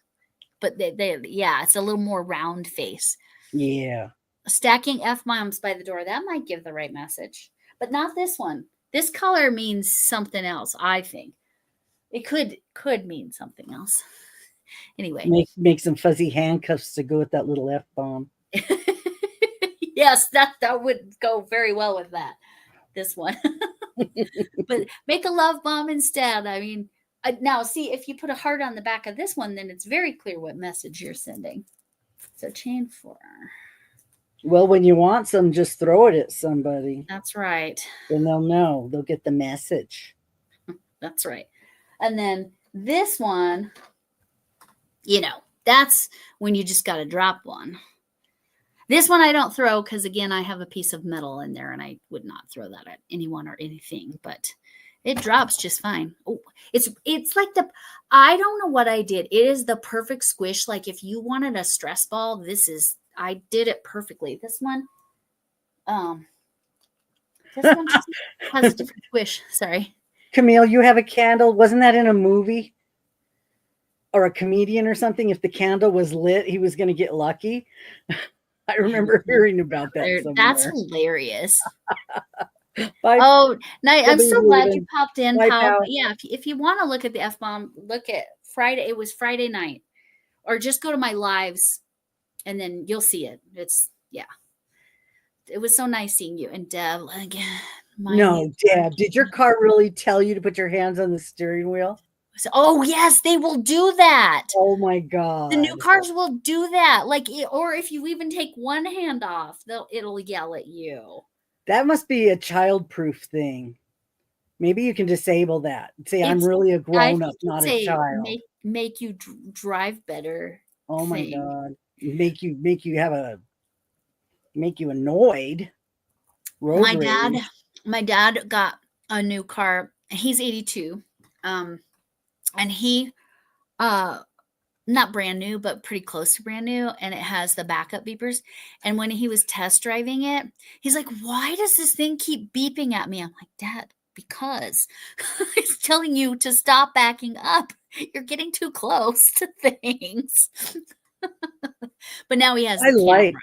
But it's a little more round face. Yeah. Stacking F-moms by the door. That might give the right message, but not this one. This color means something else, I think. It could mean something else. Anyway. Make some fuzzy handcuffs to go with that little F-bomb. Yes, that would go very well with that. This one. But make a love bomb instead. I mean, now see, if you put a heart on the back of this one, then it's very clear what message you're sending. So chain 4. Well, when you want some, just throw it at somebody. That's right. Then they'll know. They'll get the message. That's right. And then this one, that's when you just got to drop one. This one I don't throw because, again, I have a piece of metal in there and I would not throw that at anyone or anything, but it drops just fine. Oh, it's like I don't know what I did. It is the perfect squish. Like if you wanted a stress ball, I did it perfectly. This one just has a different squish. Sorry. Camille, you have a candle. Wasn't that in a movie or a comedian or something? If the candle was lit, he was going to get lucky. I remember hearing about that somewhere. That's hilarious. Bye. Oh, nice. I'm so glad you popped in, Bye, Pal. pal. Yeah, if you want to look at the F-bomb, look at Friday. It was Friday night. Or just go to my lives and then you'll see it. It was so nice seeing you. And Deb, again. No, Deb, did your car really tell you to put your hands on the steering wheel? Oh, yes, they will do that. Oh, my God. The new cars will do that. Or if you even take one hand off, it'll yell at you. That must be a child-proof thing. Maybe you can disable that. Say, I'm really a grown-up, not a child. Make you drive better. Oh, my God. Make you annoyed. My dad got a new car. He's 82. And he, not brand new, but pretty close to brand new. And it has the backup beepers. And when he was test driving it, he's like, why does this thing keep beeping at me? I'm like, Dad, because it's telling you to stop backing up. You're getting too close to things. But now he has the camera.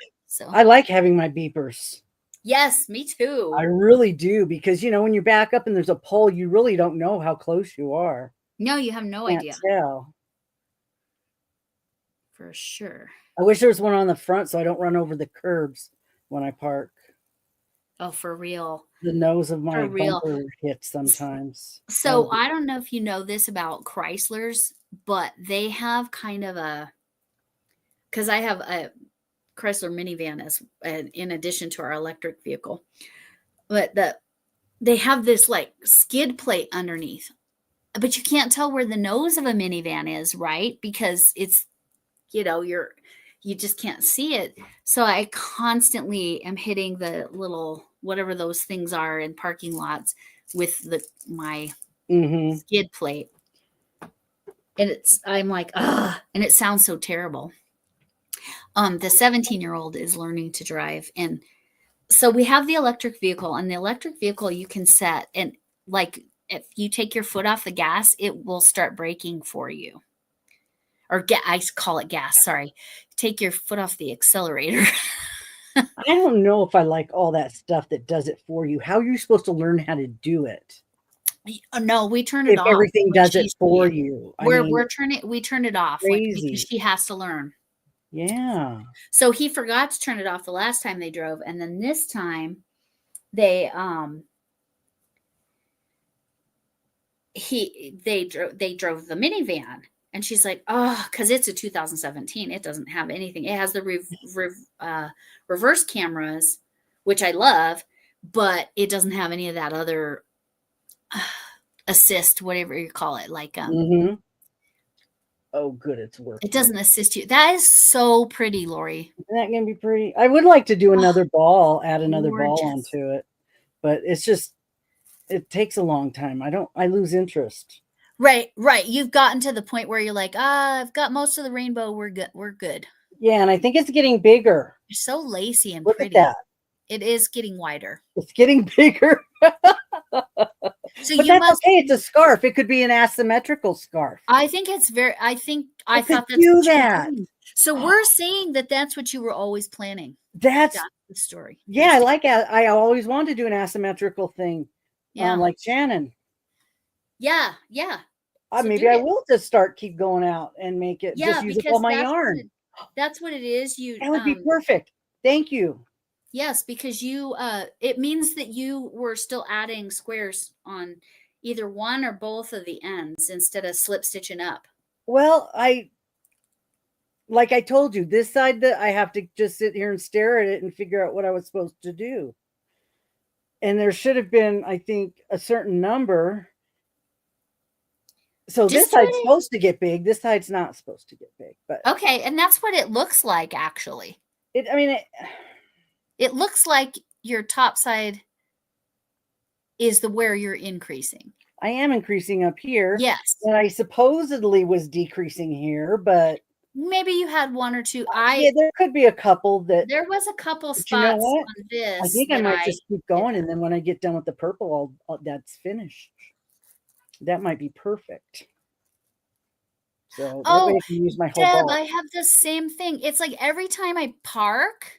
I like having my beepers. Yes, me too. I really do. Because, when you back up and there's a pole, you really don't know how close you are. No, you have no idea. Tell. For sure. I wish there was one on the front so I don't run over the curbs when I park. Oh, for real. The nose of my bumper hits sometimes. So I don't know if you know this about Chryslers, but they have kind of because I have a Chrysler minivan in addition to our electric vehicle, but they have this like skid plate underneath. But you can't tell where the nose of a minivan is, right? Because it's, you just can't see it. So I constantly am hitting the little, whatever those things are in parking lots with my skid plate. And I'm like, ugh, and it sounds so terrible. The 17-year-old is learning to drive. And so we have the electric vehicle, and the electric vehicle you can set, and like, if you take your foot off the gas, it will start braking for you. Or I call it gas. Sorry. Take your foot off the accelerator. I don't know if I like all that stuff that does it for you. How are you supposed to learn how to do it? No, we turn it off. If everything does it for you. We turn it off because she has to learn. Yeah. So he forgot to turn it off the last time they drove. And then this time they drove the minivan, and she's like, oh, because it's a 2017, it doesn't have anything. It has the reverse cameras, which I love, but it doesn't have any of that other assist, whatever you call it, like oh, good, it's working. It doesn't assist you. That is so pretty, Lori. Isn't that gonna be pretty? I would like to do another ball, add another ball onto it, but it's just, it takes a long time. I lose interest. Right. You've gotten to the point where you're like, I've got most of the rainbow. We're good. Yeah, and I think it's getting bigger. You're so lacy and Look pretty. at that. It is getting wider. It's getting bigger. So but that's okay. It's a scarf. It could be an asymmetrical scarf. I think I thought that's do that. So we're saying that's what you were always planning. That's the story. Yeah, I always wanted to do an asymmetrical thing. Yeah. Like Shannon. Yeah. So maybe do I it. will just keep going out and make it, Yeah, just use up because all my yarn. that's what it is. You That would be perfect. Thank you. yes, because you it means that you were still adding squares on either one or both of the ends instead of slip stitching up. Well, like I told you, this side that I have to just sit here and stare at it and figure out what I was supposed to do. And there should have been, I think, a certain number. So Just this side's supposed to get big. This side's not supposed to get big. But okay, and that's what it looks like actually. It looks like your top side is where you're increasing. I am increasing up here. Yes. And I supposedly was decreasing here, but maybe you had one or two. Yeah, there could be a couple that. There was a couple spots You know what? on this. I think I might just keep going, and then when I get done with the purple, that's finished. That might be perfect. So that way I can use my whole Deb, ball. I have the same thing. It's like every time I park,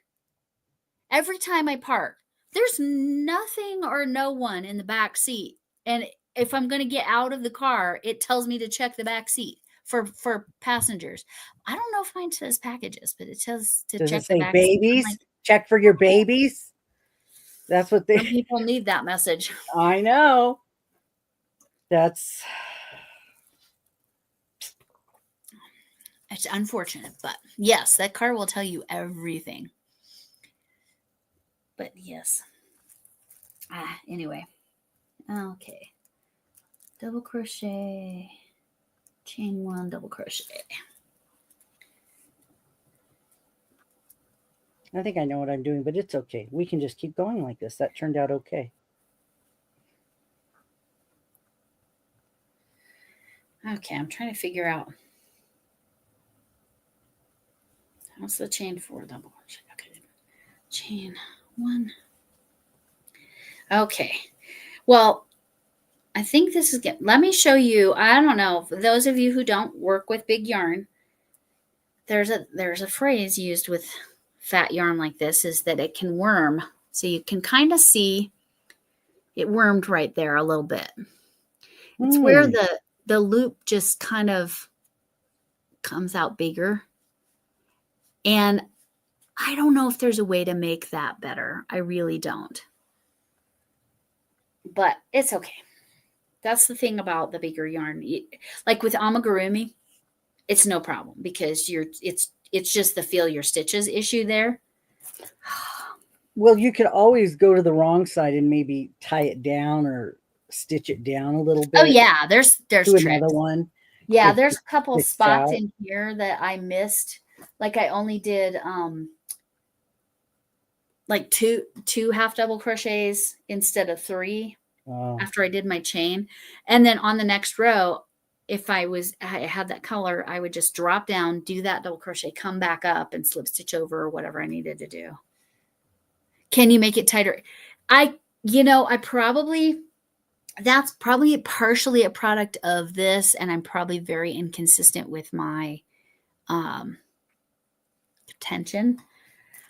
there's nothing or no one in the back seat. And if I'm going to get out of the car, it tells me to check the back seat for passengers. I don't know if mine says packages, but it says to check the back babies. seat. Check for your babies. That's what Some people need that message. I know. It's unfortunate, but yes, that card will tell you everything. But yes. Anyway. Okay. Double crochet. Chain 1, double crochet. I think I know what I'm doing, but it's okay. We can just keep going like this. That turned out okay. Okay, I'm trying to figure out. How's the chain 4 double crochet? Okay. Chain 1. Okay. Well, I think this is good. Let me show you. I don't know. For those of you who don't work with big yarn, there's a phrase used with fat yarn like this is that it can worm. So you can kind of see it wormed right there a little bit. It's where the loop just kind of comes out bigger. And I don't know if there's a way to make that better. I really don't. But it's okay. That's the thing about the bigger yarn. Like with amigurumi, it's no problem because it's just the feel your stitches issue there. Well, you could always go to the wrong side and maybe tie it down or stitch it down a little bit. Oh yeah, there's tricks. Another one. Yeah, there's a couple spots in here that I missed. Like I only did like two half double crochets instead of 3 after I did my chain. And then on the next row, if I had that color, I would just drop down, do that double crochet, come back up and slip stitch over or whatever I needed to do. Can you make it tighter? That's probably partially a product of this, and I'm probably very inconsistent with my tension.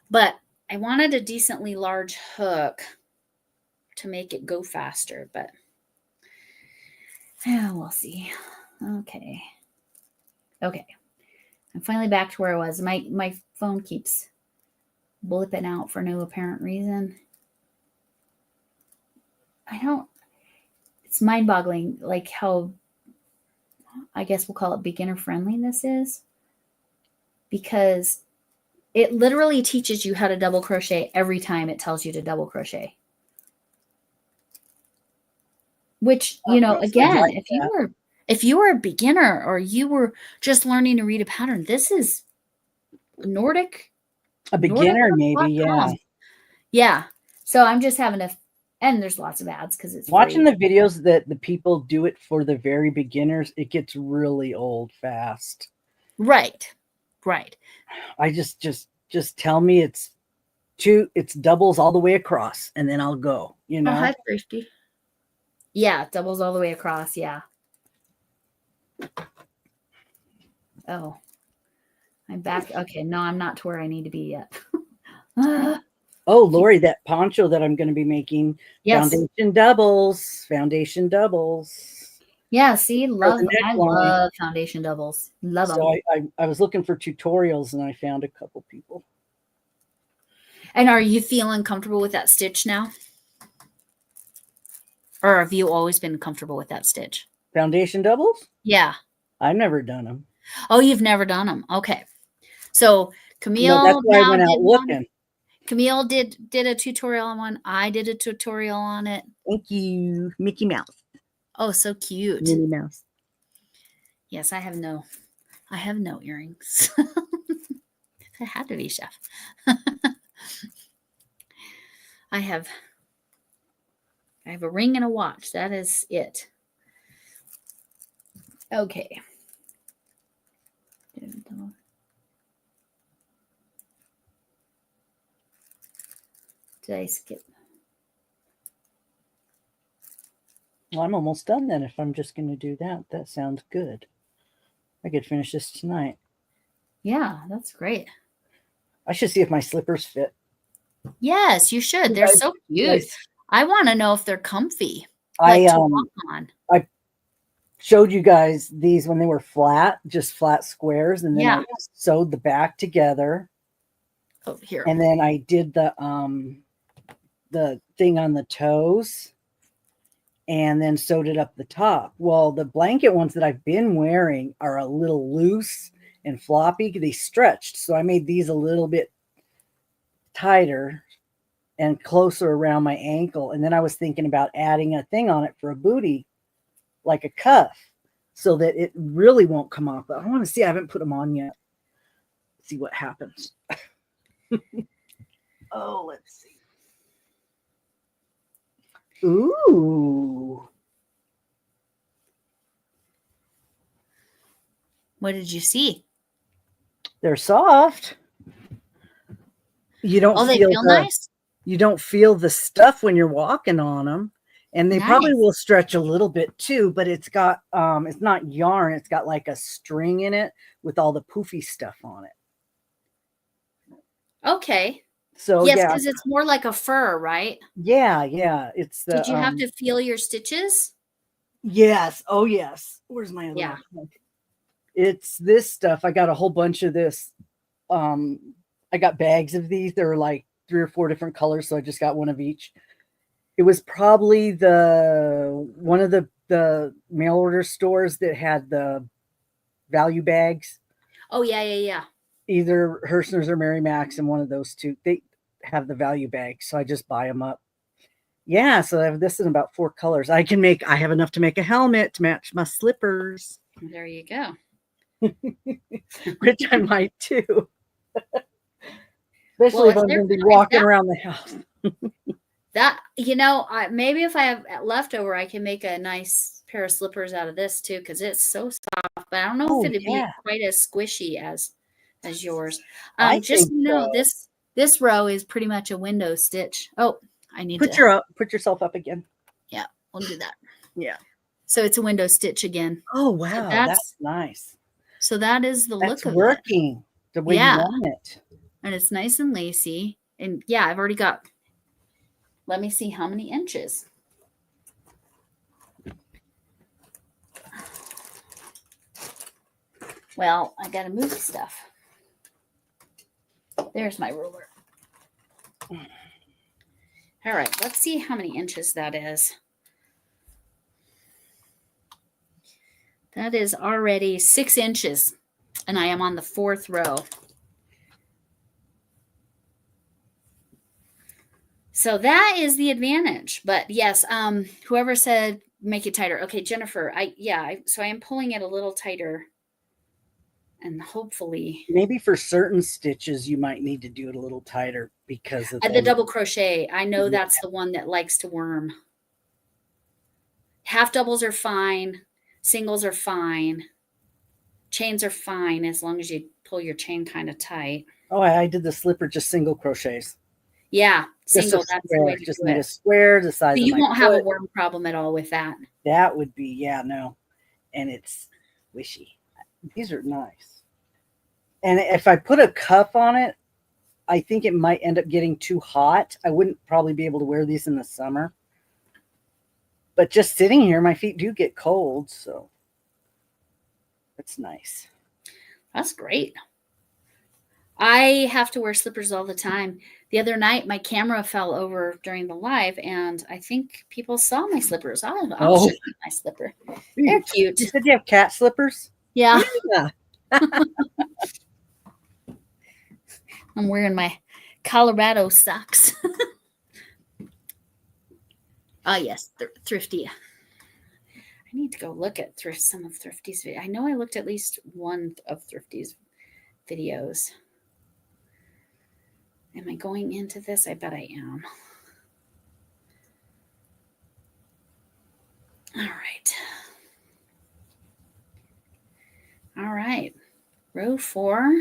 But I wanted a decently large hook to make it go faster, but yeah, we'll see. Okay. I'm finally back to where I was. My phone keeps blipping out for no apparent reason. It's mind-boggling, like how, I guess we'll call it beginner friendly this is, because it literally teaches you how to double crochet every time it tells you to double crochet. Which, again, if you were a beginner or you were just learning to read a pattern, this is Nordic. A beginner, maybe, yeah. Yeah. So I'm just having and there's lots of ads because it's watching free. the videos that the people do it for the very beginners. It gets really old fast. Right. I just tell me it's doubles all the way across, and then I'll go. Hi, Christy. Yeah, doubles all the way across. Yeah. Oh, I'm back. Okay, no, I'm not to where I need to be yet. Oh, Lori, that poncho that I'm going to be making, yes. Foundation doubles. Yeah, see, love. the I neckline. love foundation doubles. Love them. So I was looking for tutorials and I found a couple people. And are you feeling comfortable with that stitch now? Or have you always been comfortable with that stitch? Foundation doubles? Yeah. I've never done them. Oh, you've never done them. Okay. So Camille No, that's why I now went did out one. looking. Camille did a tutorial on one. I did a tutorial on it. Thank you, Mickey Mouse. Oh, so cute. Minnie Mouse. Yes, I have no earrings. It had to be, chef. I have a ring and a watch. That is it. Okay. Did I skip? Well, I'm almost done then if I'm just going to do that. That sounds good. I could finish this tonight. Yeah, that's great. I should see if my slippers fit. Yes, you should. They're so cute. I want to know if they're comfy. Like to walk on. I showed you guys these when they were flat, just flat squares, and then I sewed the back together. Oh, here. And then I did the thing on the toes and then sewed it up the top. Well, the blanket ones that I've been wearing are a little loose and floppy. They stretched. So I made these a little bit tighter and closer around my ankle. And then I was thinking about adding a thing on it for a booty, like a cuff, so that it really won't come off. But I want to see. I haven't put them on yet. See what happens. Oh, let's see. Ooh. What did you see? They're soft. You don't feel nice. You don't feel the stuff when you're walking on them. And they probably will stretch a little bit too, but it's got it's not yarn, it's got like a string in it with all the poofy stuff on it. Okay. So yes, because it's more like a fur, right? Yeah. It's the Did you have to feel your stitches? Yes. Oh yes. Where's my other one? It's this stuff. I got a whole bunch of this. I got bags of these. There were like 3 or 4 different colors, so I just got one of each. It was probably one of the mail order stores that had the value bags. Oh yeah. Either Hershner's or Mary Max, and one of those two. They have the value bags, so I just buy them up. Yeah, so I have this in about 4 colors. I have enough to make a helmet to match my slippers. There you go. Which I might too. Especially if I'm going to be walking around the house. That, maybe if I have leftover, I can make a nice pair of slippers out of this too, because it's so soft. But I don't know if it'd be quite as squishy as yours. Just this row is pretty much a window stitch. Oh, I need to put yourself up again. Yeah, we'll do that. Yeah. So it's a window stitch again. Oh wow, that's nice. So that is the look of working the way you want it. And it's nice and lacy. And yeah, I've already got, let me see how many inches. Well, I got to move stuff. There's my ruler. All right, let's see how many inches that is. That is already 6 inches, and I am on the 4th row. So that is the advantage. But yes, whoever said make it tighter. Okay, Jennifer, so I am pulling it a little tighter. And hopefully maybe for certain stitches you might need to do it a little tighter because of the double crochet. I know that's the one that likes to worm. Half doubles are fine. Singles are fine. Chains are fine as long as you pull your chain kind of tight. Oh, I did the slipper just single crochets. Yeah, single. That's the way to just do need it. A square the size. So you won't have a worm problem at all with that. That would be no, and it's squishy. These are nice. And if I put a cuff on it, I think it might end up getting too hot. I wouldn't probably be able to wear these in the summer. But just sitting here, my feet do get cold, so it's nice. That's great. I have to wear slippers all the time. The other night, my camera fell over during the live, and I think people saw my slippers. I'll show you my slipper. They're cute. You said you have cat slippers? Yeah. Yeah. I'm wearing my Colorado socks. Yes, Thrifty. I need to go look at some of Thrifty's videos. I know I looked at least one of Thrifty's videos. Am I going into this? I bet I am. All right. All right. Row 4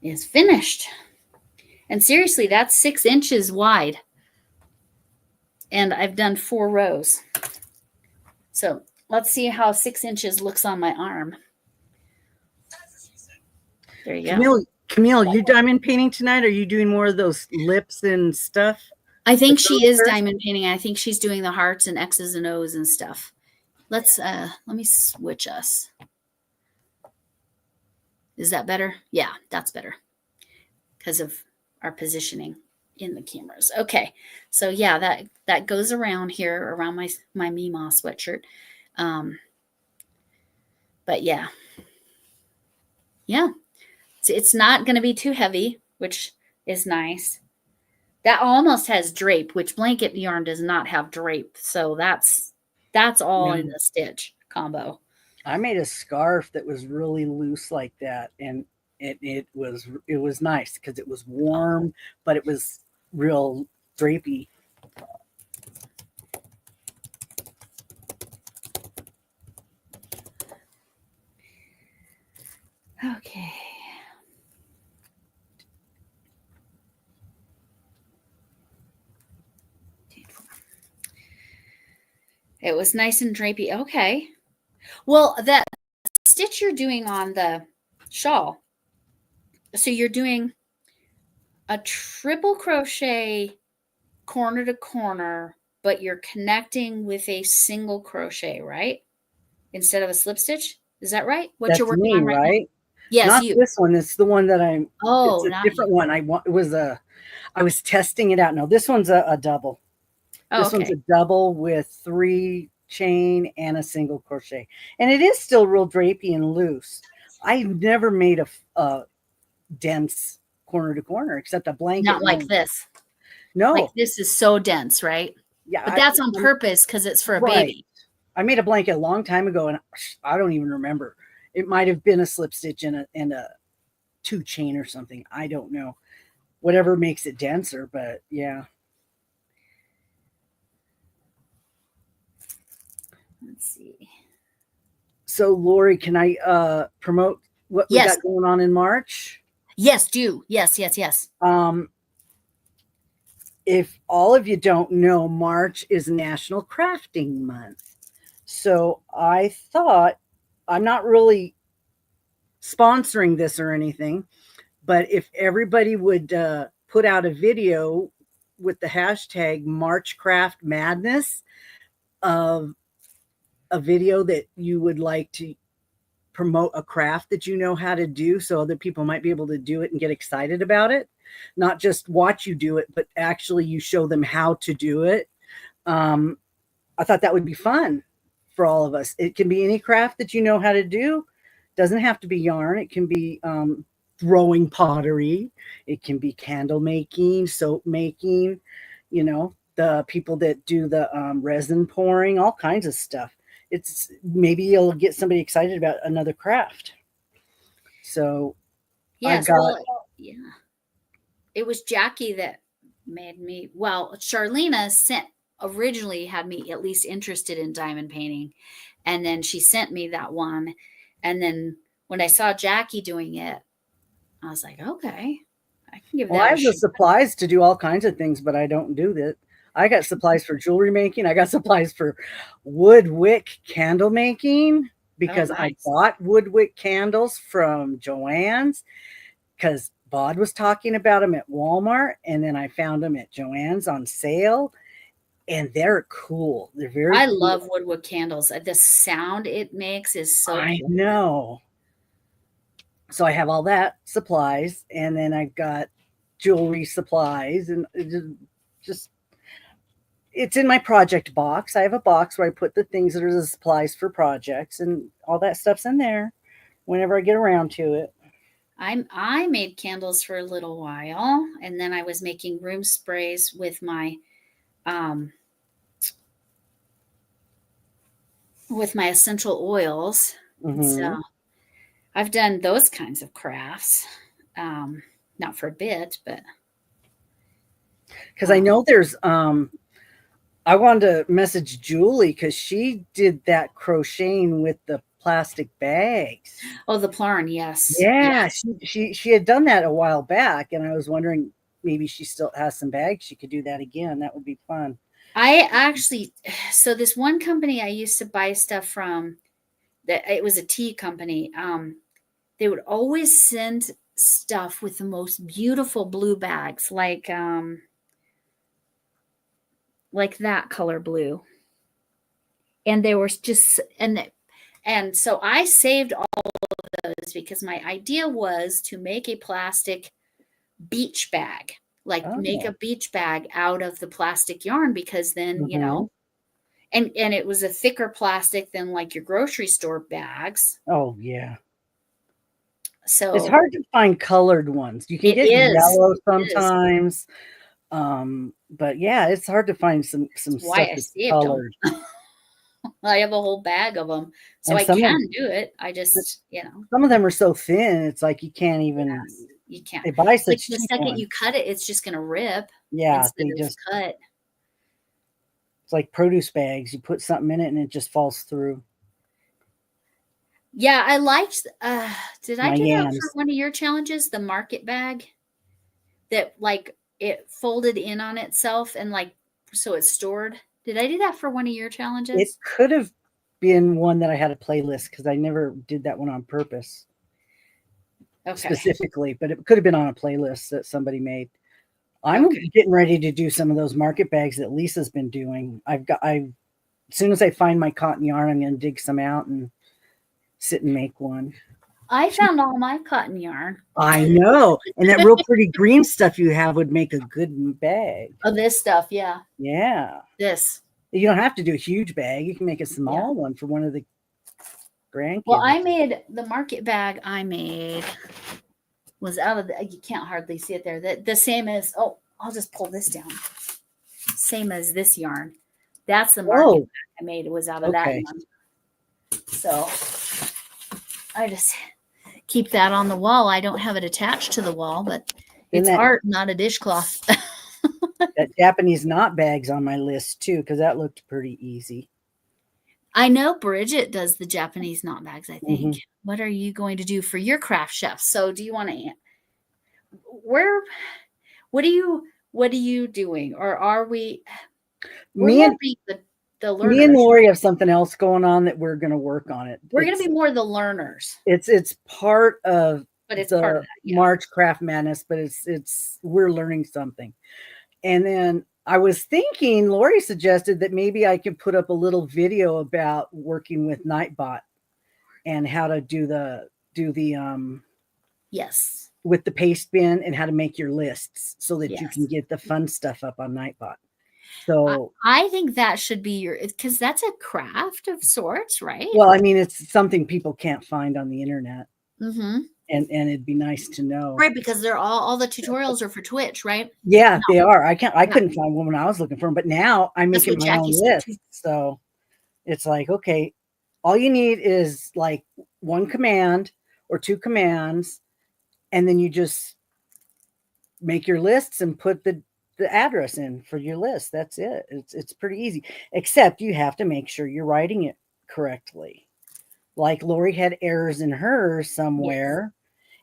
is finished. And seriously, that's 6 inches wide. And I've done 4 rows. So let's see how 6 inches looks on my arm. There you go. Camille, you diamond painting tonight? Are you doing more of those lips and stuff? I think she is diamond painting. I think she's doing the hearts and X's and O's and stuff. Let me switch us. Is that better? Yeah, that's better because of our positioning in the cameras. Okay. So yeah, that goes around here around my Mima sweatshirt. But yeah. It's not going to be too heavy, which is nice. That almost has drape, which blanket yarn does not have drape. So that's all in the stitch combo. I made a scarf that was really loose like that, and it was nice because it was warm, but it was real drapey. Okay. It was nice and drapey. Okay. Well, that stitch you're doing on the shawl. So you're doing a triple crochet corner to corner, but you're connecting with a single crochet, right? Instead of a slip stitch. Is that right? What you're working on right now? Yes, not this one. It's the one that I'm. Oh, it's a different one. I was testing it out. No, this one's a double. This one's a double with 3 chain and a single crochet, and it is still real drapey and loose. I've never made a dense corner to corner except a blanket. Not like this. No, like this is so dense, right? Yeah, but that's on purpose because it's for a baby. I made a blanket a long time ago, and I don't even remember. It might have been a slip stitch and a 2 chain or something. I don't know. Whatever makes it denser, but yeah. Let's see. So, Lori, can I promote what we got going on in March? Yes, do. Yes. If all of you don't know, March is National Crafting Month. So I thought, I'm not really sponsoring this or anything, but if everybody would put out a video with the hashtag March Craft Madness of a video that you would like to promote a craft that you know how to do, so other people might be able to do it and get excited about it, not just watch you do it, but actually you show them how to do it. I thought that would be fun for all of us. It can be any craft that you know how to do. Doesn't have to be yarn. It can be throwing pottery. It can be candle making, soap making, the people that do the resin pouring, all kinds of stuff. It's maybe you'll get somebody excited about another craft. So yes, yeah. It was Jackie that made me, Charlena originally had me at least interested in diamond painting. And then she sent me that one. And then when I saw Jackie doing it, I was like, okay, I can give that I have the supplies to do all kinds of things, but I don't do that. I got supplies for jewelry making. I got supplies for wood wick candle making because I bought wood wick candles from Joann's because Bod was talking about them at Walmart. And then I found them at Joann's on sale. and they're cool. They're very I cool. love woodwood candles. The sound it makes is so I cool. know. So I have all that supplies, and then I've got jewelry supplies, and just it's in my project box. I have a box where I put the things that are the supplies for projects, and all that stuff's in there whenever I get around to it. I made candles for a little while, and then I was making room sprays with my essential oils. So I've done those kinds of crafts. Not for a bit, but because I know there's I wanted to message Julie because she did that crocheting with the plastic bags. Oh, the Plarn, yes. Yeah, she had done that a while back, and I was wondering maybe she still has some bags. She could do that again. That would be fun. I actually, so this one company I used to buy stuff from, that it was a tea company. They would always send stuff with the most beautiful blue bags, like that color blue. And they were just, and so I saved all of those because my idea was to make a plastic beach bag, make a beach bag out of the plastic yarn, because then, you know, and it was a thicker plastic than like your grocery store bags. Oh yeah. So it's hard to find colored ones. You can get yellow sometimes. But yeah, it's hard to find some stuff that's colored. I have a whole bag of them, so I can do it. I just, you know, some of them are so thin, it's like you can't even. Yes, you can't. They buy such like the second you cut it, it's just gonna rip. Yeah, they just cut. It's like produce bags. You put something in it and it just falls through. Yeah, I liked. Did I do that for one of your challenges? The market bag that like it folded in on itself and like so it's stored. Did I do that for one of your challenges? It could have been one that I had a playlist because I never did that one on purpose. Specifically, but it could have been on a playlist that somebody made. I'm getting ready to do some of those market bags that Lisa's been doing. As soon as I find my cotton yarn, I'm going to dig some out and sit and make one. I found all my cotton yarn. I know. And that real pretty green stuff you have would make a good bag. Oh, this stuff. Yeah. Yeah. This. You don't have to do a huge bag. You can make a small one for one of the grandkids. Well, I made the market bag was out of you can't hardly see it there. The same as, I'll just pull this down. Same as this yarn. That's the market bag I made. It was out of that yarn. So I just keep that on the wall. I don't have it attached to the wall, but it's art, not a dishcloth. That Japanese knot bag's on my list too, because that looked pretty easy. I know Bridget does the Japanese knot bags, I think. What are you going to do for your craft chef? So do you want to what are you doing? Or are we me and Lori have something else going on that we're going to work on it. We're going to be more the learners. It's part of part of that, March Craft Madness, but we're learning something. And then I was thinking, Lori suggested that maybe I could put up a little video about working with Nightbot and how to do the yes, with the paste bin and how to make your lists so that you can get the fun stuff up on Nightbot. So I think that should be because that's a craft of sorts, right? Well, I mean, it's something people can't find on the internet. And it'd be nice to know, right? Because they're all the tutorials are for Twitch, right? Yeah, they are. I couldn't find one when I was looking for them, but now I'm making my own list. So it's like, okay, all you need is like one command or two commands, and then you just make your lists and put the address in for your list. That's it. It's pretty easy, except you have to make sure you're writing it correctly. Like Lori had errors in hers somewhere.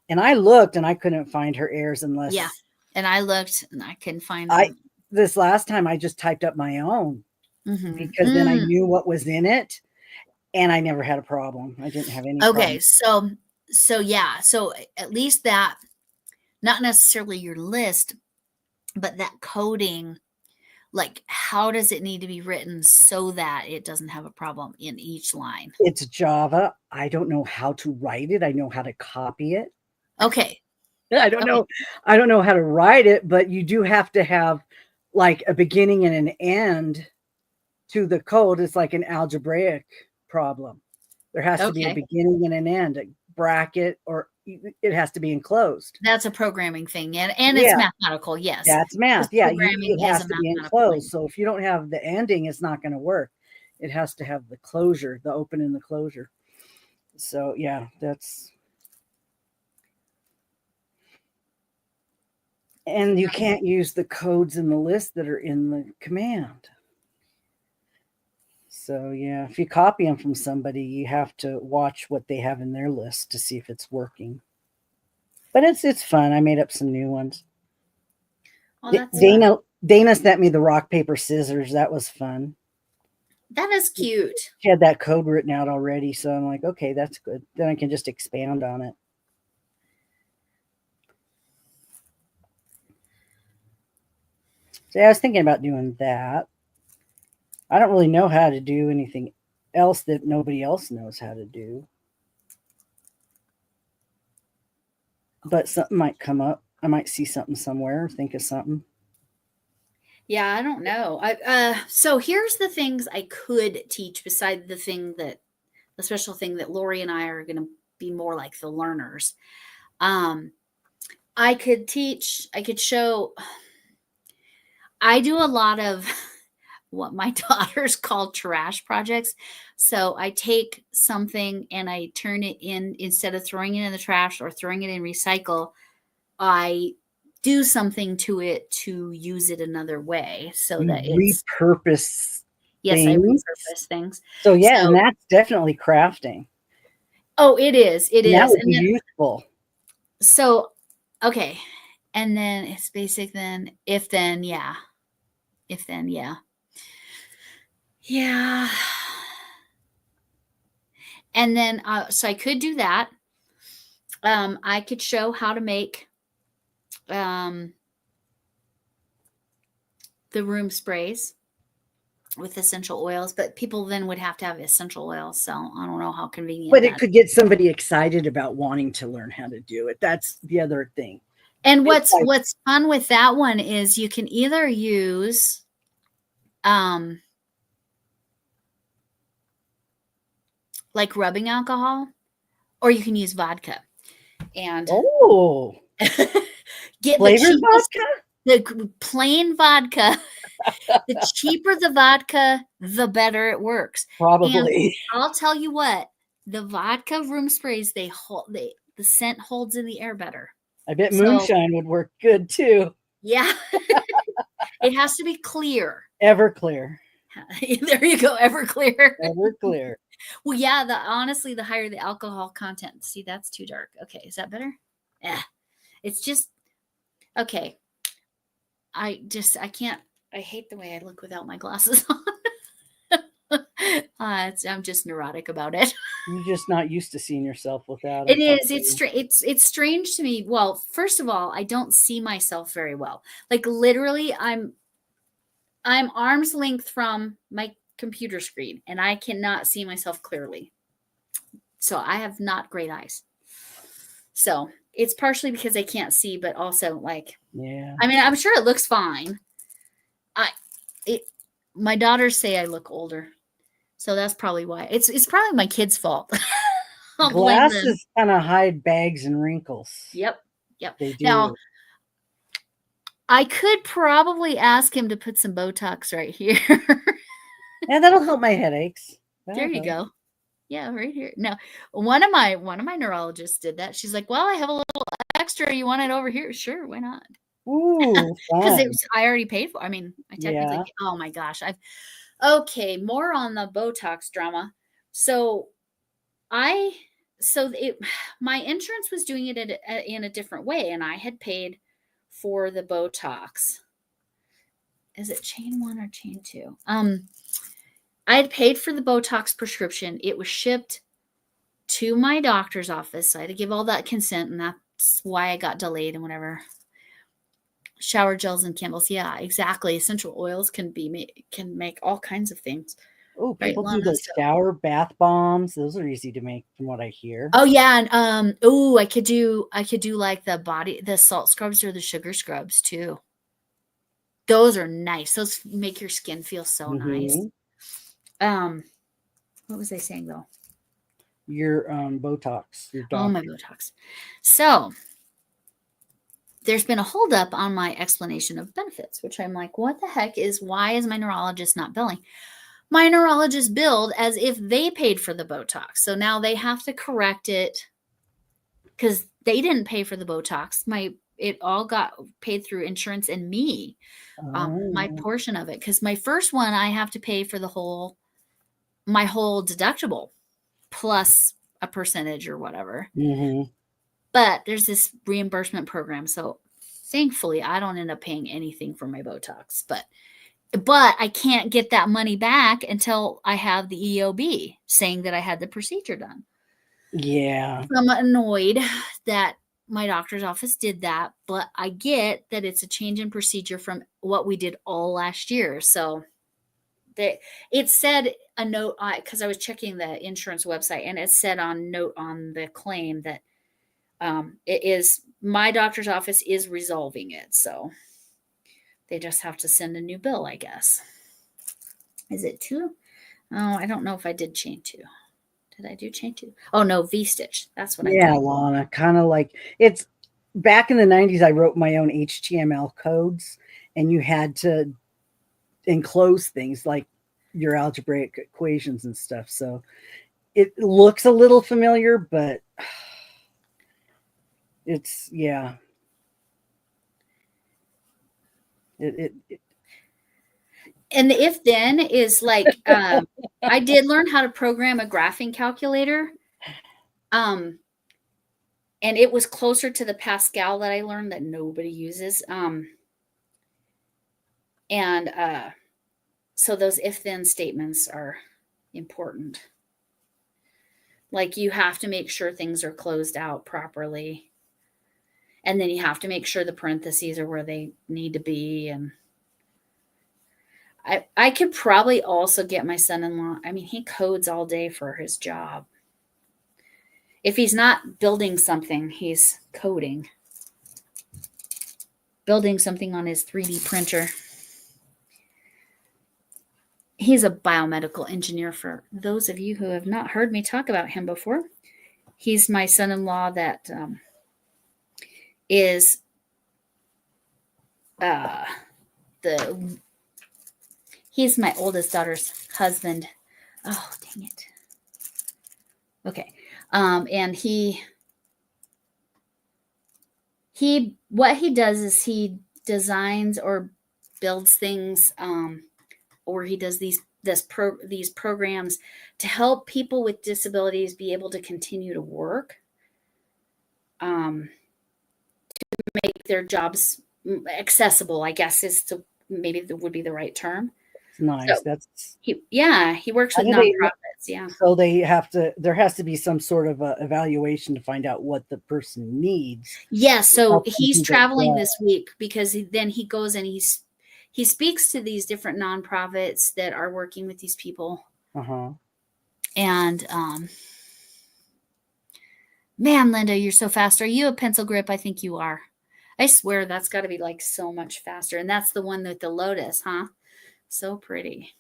And I looked and I couldn't find her errors unless. Yeah. And I looked and I couldn't find them. This last time I just typed up my own because then I knew what was in it and I never had a problem. I didn't have any. Okay. Problem. So yeah. So at least that, not necessarily your list, but that coding, Like, how does it need to be written so that it doesn't have a problem in each line? It's Java. I don't know how to write it. I know how to copy it. Okay. I don't know. I don't know how to write it, but you do have to have like a beginning and an end to the code. It's like an algebraic problem. There has to be a Okay. beginning and an end, a bracket, or it has to be enclosed. That's a programming thing. And it's Yeah, mathematical. Yes. that's math. Yeah, Programming it is has a to be mathematical thing. enclosed. So if you don't have the ending, it's not going to work. It has to have the closure, the open and the closure. So yeah, that's. And you can't use the codes in the list that are in the command. So yeah, if you copy them from somebody, you have to watch what they have in their list to see if it's working. But it's fun. I made up some new ones. Oh, that's fun. Dana sent me the rock, paper, scissors. That was fun. That is cute. She had that code written out already. So I'm like, okay, that's good. Then I can just expand on it. So I was thinking about doing that. I don't really know how to do anything else that nobody else knows how to do. But something might come up. I might see something somewhere or think of something. Yeah, I don't know. So here's the things I could teach beside the special thing that Lori and I are going to be more like the learners. I could show. I do a lot of what my daughters call trash projects. So I take something and I turn it in, instead of throwing it in the trash or throwing it in recycle, I do something to it to use it another way so You that it's, repurpose yes, I things. repurpose things. So yeah, and that's definitely crafting. Oh, it is. It And is. that would And be then, useful. so, okay. And then it's basic then, if then, yeah. If then, yeah. Yeah. And then, so I could do that. I could show how to make the room sprays with essential oils, but people then would have to have essential oils. So I don't know how convenient. But it could get somebody excited about wanting to learn how to do it. That's the other thing. And what's fun with that one is you can either use like rubbing alcohol, or you can use vodka. And get flavored vodka? The plain vodka. The cheaper the vodka, the better it works. Probably. And I'll tell you what, the vodka room sprays, the scent holds in the air better. I bet moonshine would work good too. Yeah. It has to be clear. Everclear. There you go, Everclear. Everclear. Well, yeah, honestly, the higher the alcohol content. See, that's too dark. Okay, is that better? Yeah. It's just okay. I can't. I hate the way I look without my glasses on. I'm just neurotic about it. You're just not used to seeing yourself without it. It is. It's strange to me. Well, first of all, I don't see myself very well. Like literally, I'm arm's length from my computer screen, and I cannot see myself clearly. So I have not great eyes. So it's partially because I can't see, but also like, yeah. I mean, I'm sure it looks fine. My daughters say I look older, so that's probably why. It's probably my kids' fault. Glasses kind of hide bags and wrinkles. Yep. They do. Now, I could probably ask him to put some Botox right here. Yeah, that'll help my headaches. There you go. Yeah, right here. Now, one of my neurologists did that. She's like, "Well, I have a little extra. You want it over here? Sure, why not?" Ooh, because I already paid for. I mean, I technically. Yeah. Oh my gosh! Okay. More on the Botox drama. So, my insurance was doing it in a different way, and I had paid for the Botox. Is it chain 1 or chain 2? I had paid for the Botox prescription. It was shipped to my doctor's office. So I had to give all that consent, and that's why I got delayed and whatever. Shower gels and candles. Yeah, exactly. Essential oils can make all kinds of things. Oh, Right, people do Lana? the So, shower bath bombs. Those are easy to make from what I hear. oh yeah, and I could do like the salt scrubs or the sugar scrubs too. Those are nice. Those make your skin feel so nice. Mhm. What was I saying though? Your Botox, your Oh, my doctor. Botox. So there's been a holdup on my explanation of benefits, which I'm like, why is my neurologist not billing? My neurologist billed as if they paid for the Botox. So now they have to correct it because they didn't pay for the Botox. It all got paid through insurance and me, my Oh. portion of it. Because my first one, I have to pay for my whole deductible plus a percentage or whatever. Mhm. But there's this reimbursement program. So thankfully, I don't end up paying anything for my Botox. But I can't get that money back until I have the EOB saying that I had the procedure done. Yeah. So I'm annoyed that my doctor's office did that, but I get that it's a change in procedure from what we did all last year. So it said a note, because I was checking the insurance website, and it said on note on the claim that it is my doctor's office is resolving it. So they just have to send a new bill, I guess. Is it 2? Oh, I don't know if I did chain 2. Did I do chain 2? Oh no, V-stitch. That's what I Yeah, did. Lana. Kind of like it's back in the 90s. I wrote my own HTML codes, and you had to enclose things like your algebraic equations and stuff. So it looks a little familiar, but it's yeah. It And the if then is like I did learn how to program a graphing calculator. And it was closer to the Pascal that I learned that nobody uses. And so those if then statements are important. Like you have to make sure things are closed out properly. And then you have to make sure the parentheses are where they need to be. And I could probably also get my son-in-law. I mean, he codes all day for his job. If he's not building something, he's coding. Building something on his 3D printer. He's a biomedical engineer, for those of you who have not heard me talk about him before. He's my son-in-law that is he's my oldest daughter's husband. Oh, dang it. Okay. And what he does is he designs or builds things, or he does these programs to help people with disabilities be able to continue to work, to make their jobs accessible, I guess maybe that would be the right term. it's nice. So That's he works how with do they nonprofits. Yeah. so there has to be some sort of a evaluation to find out what the person needs. Yeah. So Help them he's do their traveling job. this week because then he goes and he speaks to these different nonprofits that are working with these people. Uh-huh. And man, Linda, you're so fast. Are you a pencil grip? I think you are. I swear that's got to be like so much faster. And that's the one with the lotus, huh? So pretty.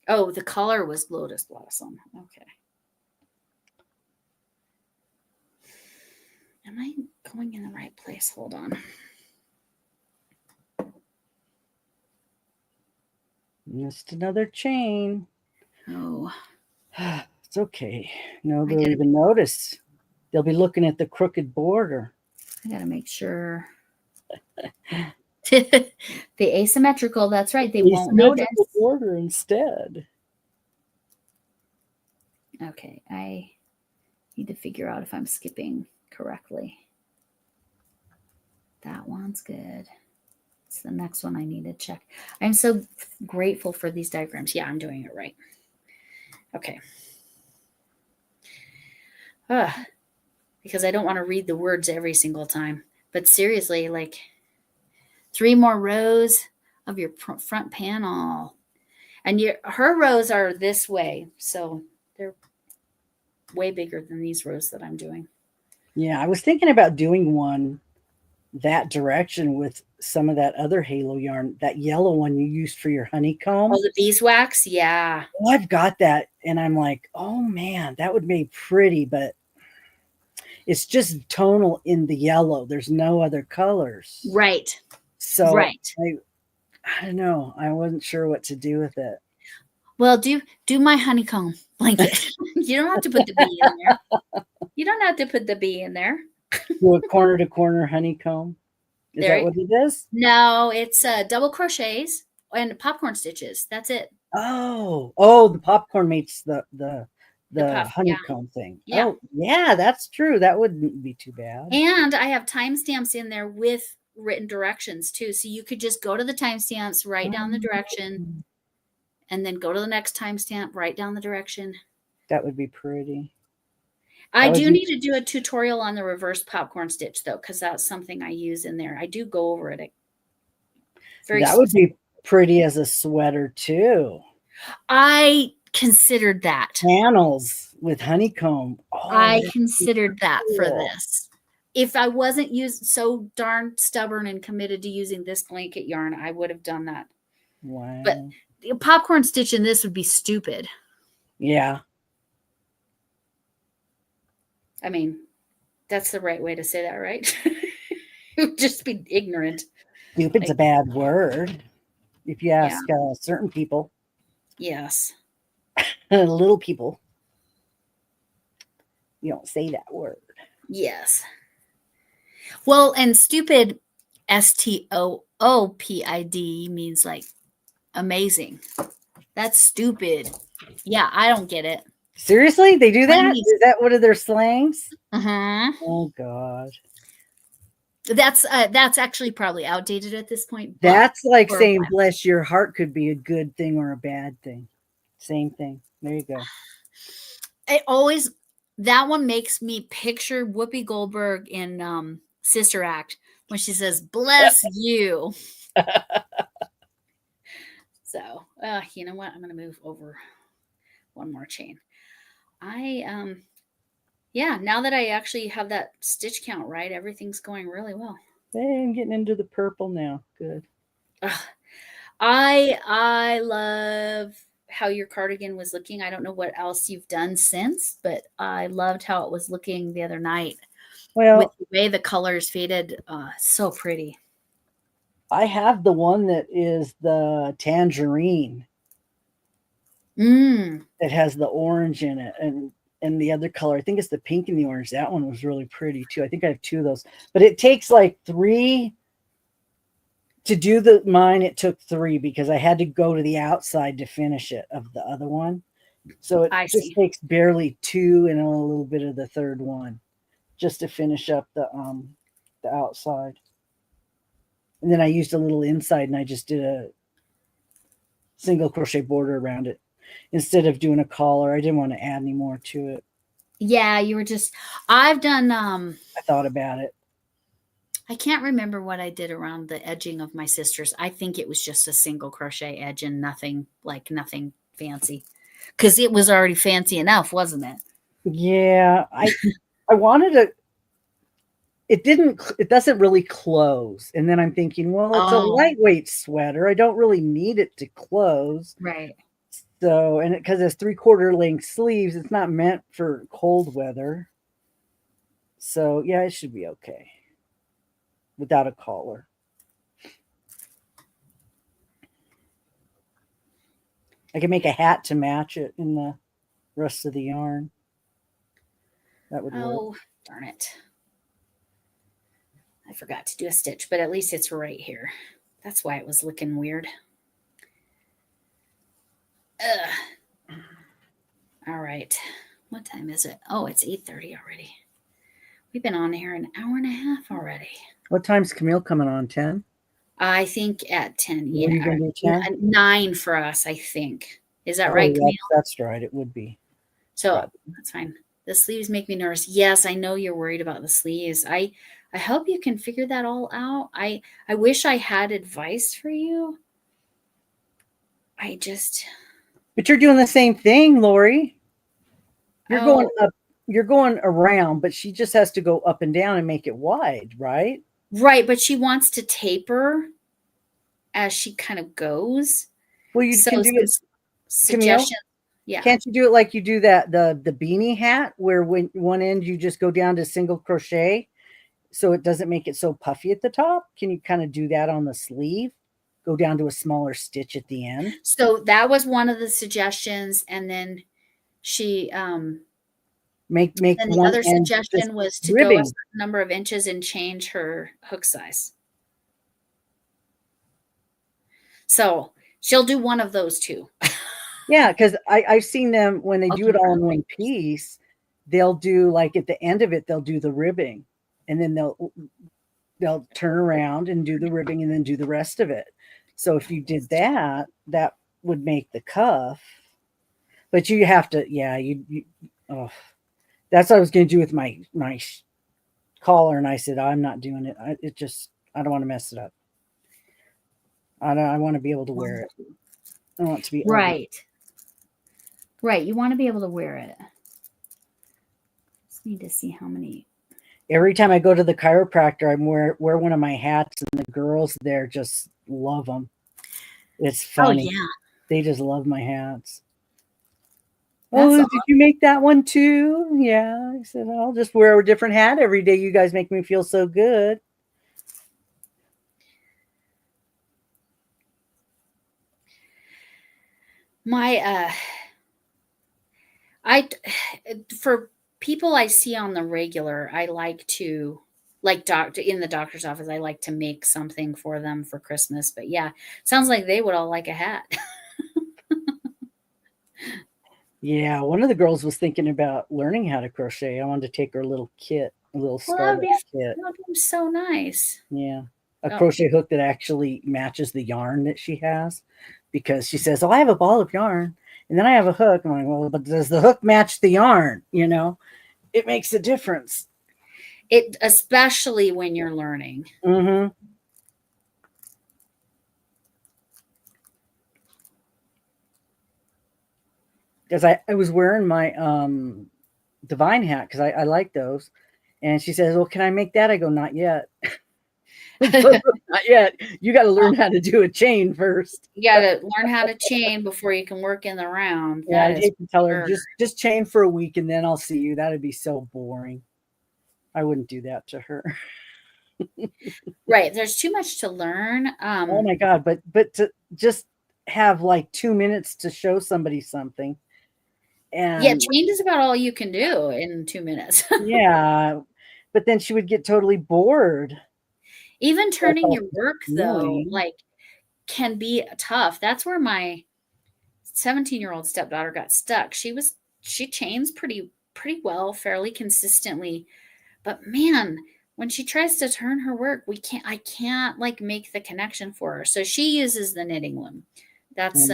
Oh, the color was lotus blossom. Okay. Am I going in the right place? Hold on. Just another chain. Oh. It's okay. They'll even notice. They'll be looking at the crooked border. I got to make sure. The asymmetrical, that's right. They won't notice. Border instead. Okay, I need to figure out if I'm skipping correctly. That one's good. It's the next one I need to check. I'm so grateful for these diagrams. Yeah, I'm doing it right. Okay. Because I don't want to read the words every single time. But seriously, like 3 more rows of your front panel. And her rows are this way. So they're way bigger than these rows that I'm doing. Yeah, I was thinking about doing one that direction with some of that other halo yarn, that yellow one you used for your honeycomb. Oh, the beeswax? Yeah. Well, I've got that, and I'm like, oh man, that would be pretty, but it's just tonal in the yellow. There's no other colors. Right. So right. I don't know. I wasn't sure what to do with it. Well, do my honeycomb blanket. You don't have to put the bee in there. You don't have to put the bee in there. Do a corner to corner honeycomb. Is that what it is? No, it's double crochets and popcorn stitches. That's it. Oh, the popcorn makes the honeycomb thing. Yeah. Oh, yeah, that's true. That wouldn't be too bad. And I have timestamps in there with written directions too. So you could just go to the timestamps, write down the direction, and then go to the next timestamp, write down the direction. That would be pretty. I do need to do a tutorial on the reverse popcorn stitch though, because that's something I use in there. I do go over it. That would be pretty as a sweater too. I considered that. Panels with honeycomb. Oh, I considered that for this. If I wasn't so darn stubborn and committed to using this blanket yarn, I would have done that. Wow. But the popcorn stitch in this would be stupid. Yeah. I mean, that's the right way to say that, right? It would just be ignorant. Stupid's a bad word. If you ask certain people. Yes. Little people. You don't say that word. Yes. Well, and stupid, STOOPID, means like amazing. That's stupid. Yeah, I don't get it. Seriously? They do that? Is that one of their slangs? Uh-huh. Oh, God. That's actually probably outdated at this point. That's like saying bless your heart could be a good thing or a bad thing. Same thing. There you go. That one makes me picture Whoopi Goldberg in Sister Act when she says, bless you. So, you know what? I'm going to move over one more chain. Now that I actually have that stitch count right, everything's going really well. Hey, I'm getting into the purple now. Good. I love how your cardigan was looking. I don't know what else you've done since, but I loved how it was looking the other night. Well, with the way the colors faded, so pretty. I have the one that is the tangerine. That has the orange in it, and the other color, I think it's the pink and the orange. That one was really pretty too. I think I have 2 of those, but it takes like 3 to do mine. It took 3 because I had to go to the outside to finish it of the other one. So it just takes barely 2 and a little bit of the third one just to finish up the outside. And then I used a little inside and I just did a single crochet border around it. Instead of doing a collar, I didn't want to add any more to it. Yeah, you were I've done I thought about it. I can't remember what I did around the edging of my sister's. I think it was just a single crochet edge and nothing fancy. Because it was already fancy enough, wasn't it? Yeah, I wanted to. It doesn't really close. And then I'm thinking, well, it's a lightweight sweater. I don't really need it to close. Right. So, and because it's 3/4 length sleeves, it's not meant for cold weather. So, yeah, it should be okay without a collar. I can make a hat to match it in the rest of the yarn. That would work. Oh, darn it. I forgot to do a stitch, but at least it's right here. That's why it was looking weird. All right. What time is it? Oh, it's 8:30 already. We've been on here an hour and a half already. What time's Camille coming on? 10? I think at 10. What are you gonna do, 10? 9 for us, I think. Is that right, Camille? That's right. It would be. So that's fine. The sleeves make me nervous. Yes, I know you're worried about the sleeves. I hope you can figure that all out. I wish I had advice for you. But you're doing the same thing, Lori. You're going Oh, up, you're going around, but she just has to go up and down and make it wide, right? right, but she wants to taper as she kind of goes. Well, you So can do some it, Camille. suggestions. Yeah. Can't you do it like you do that the beanie hat, where when one end you just go down to single crochet, so it doesn't make it so puffy at the top? Can you kind of do that on the sleeve? Go down to a smaller stitch at the end. So that was one of the suggestions, and then she Make then the one other end just suggestion was to go a ribbing. certain number of inches and change her hook size. So she'll do one of those two. Yeah, because I've seen them when they I'll do do it all her. in one piece. They'll do like at the end of it, they'll do the ribbing, and then they'll turn around and do the ribbing, and then do the rest of it. So if you did that, that would make the cuff. But you have to, yeah, oh, that's what I was going to do with my collar, and I said I'm not doing it. I don't want to mess it up. I want to be able to wear it. I want it to be ugly. Right. Right. You want to be able to wear it. Just need to see how many. Every time I go to the chiropractor, I wear one of my hats, and the girls there just love them. It's funny. Oh, yeah. They just love my hats. That's Did you make that one too? Yeah. I said, I'll just wear a different hat every day. You guys make me feel so good. For people I see on the regular, I like to, like in the doctor's office, I like to make something for them for Christmas. But yeah, sounds like they would all like a hat. Yeah, one of the girls was thinking about learning how to crochet. I wanted to take her a little kit, a little Well, that startup kit. would be so nice. Yeah, a crochet hook that actually matches the yarn that she has, because she says, "Oh, I have a ball of yarn, and then I have a hook." I'm like, "Well, but does the hook match the yarn? You know, it makes a difference." It, especially when you're learning. Mm-hmm. Because I was wearing my Divine hat, because I like those, and she says, "Well, can I make that?" I go, "Not yet." Not yet. You got to learn how to do a chain first. You got to learn how to chain before you can work in the round. Yeah, I hate to tell her, just chain for a week and then I'll see you. That'd be so boring. I wouldn't do that to her. Right. There's too much to learn. Oh my God. But to just have like 2 minutes to show somebody something. And yeah, chain is about all you can do in 2 minutes. Yeah. But then she would get totally bored. Even turning your work, though, like, can be tough. That's where my 17-year-old stepdaughter got stuck. She chains pretty well, fairly consistently. But man, when she tries to turn her work, I can't like make the connection for her. So she uses the knitting loom. That's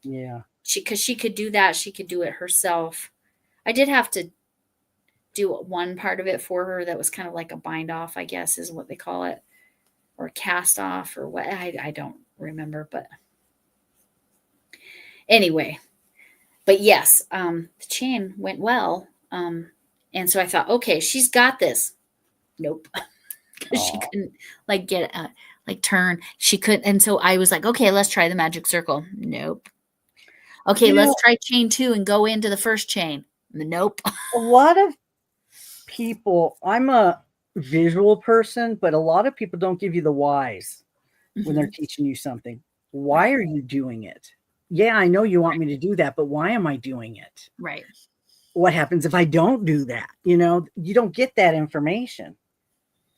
yeah. Because she could do that. She could do it herself. I did have to do one part of it for her that was kind of like a bind off, I guess is what they call it, or cast off, or what. I don't remember, but anyway. But yes, the chain went well. And so I thought, okay, she's got this. Nope. Because she couldn't like get like turn. She couldn't. And so I was like, okay, let's try the magic circle. Nope. Okay, let's try chain 2 and go into the first chain. Nope. A lot of people, I'm a visual person, but a lot of people don't give you the whys when they're teaching you something. Why are you doing it? Yeah, I know you want me to do that, but why am I doing it? Right. What happens if I don't do that? You know, you don't get that information.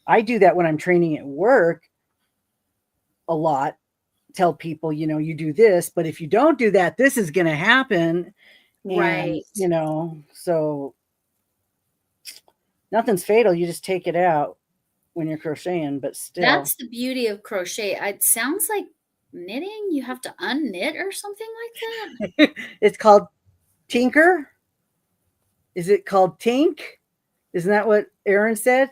I do that when I'm training at work a lot. Tell people, you know, you do this, but if you don't do that, this is going to happen. Right. And, you know, so nothing's fatal. You just take it out when you're crocheting, but still. That's the beauty of crochet. It sounds like knitting. You have to unknit or something like that. It's called tinker. Is it called tink? Isn't that what Aaron said?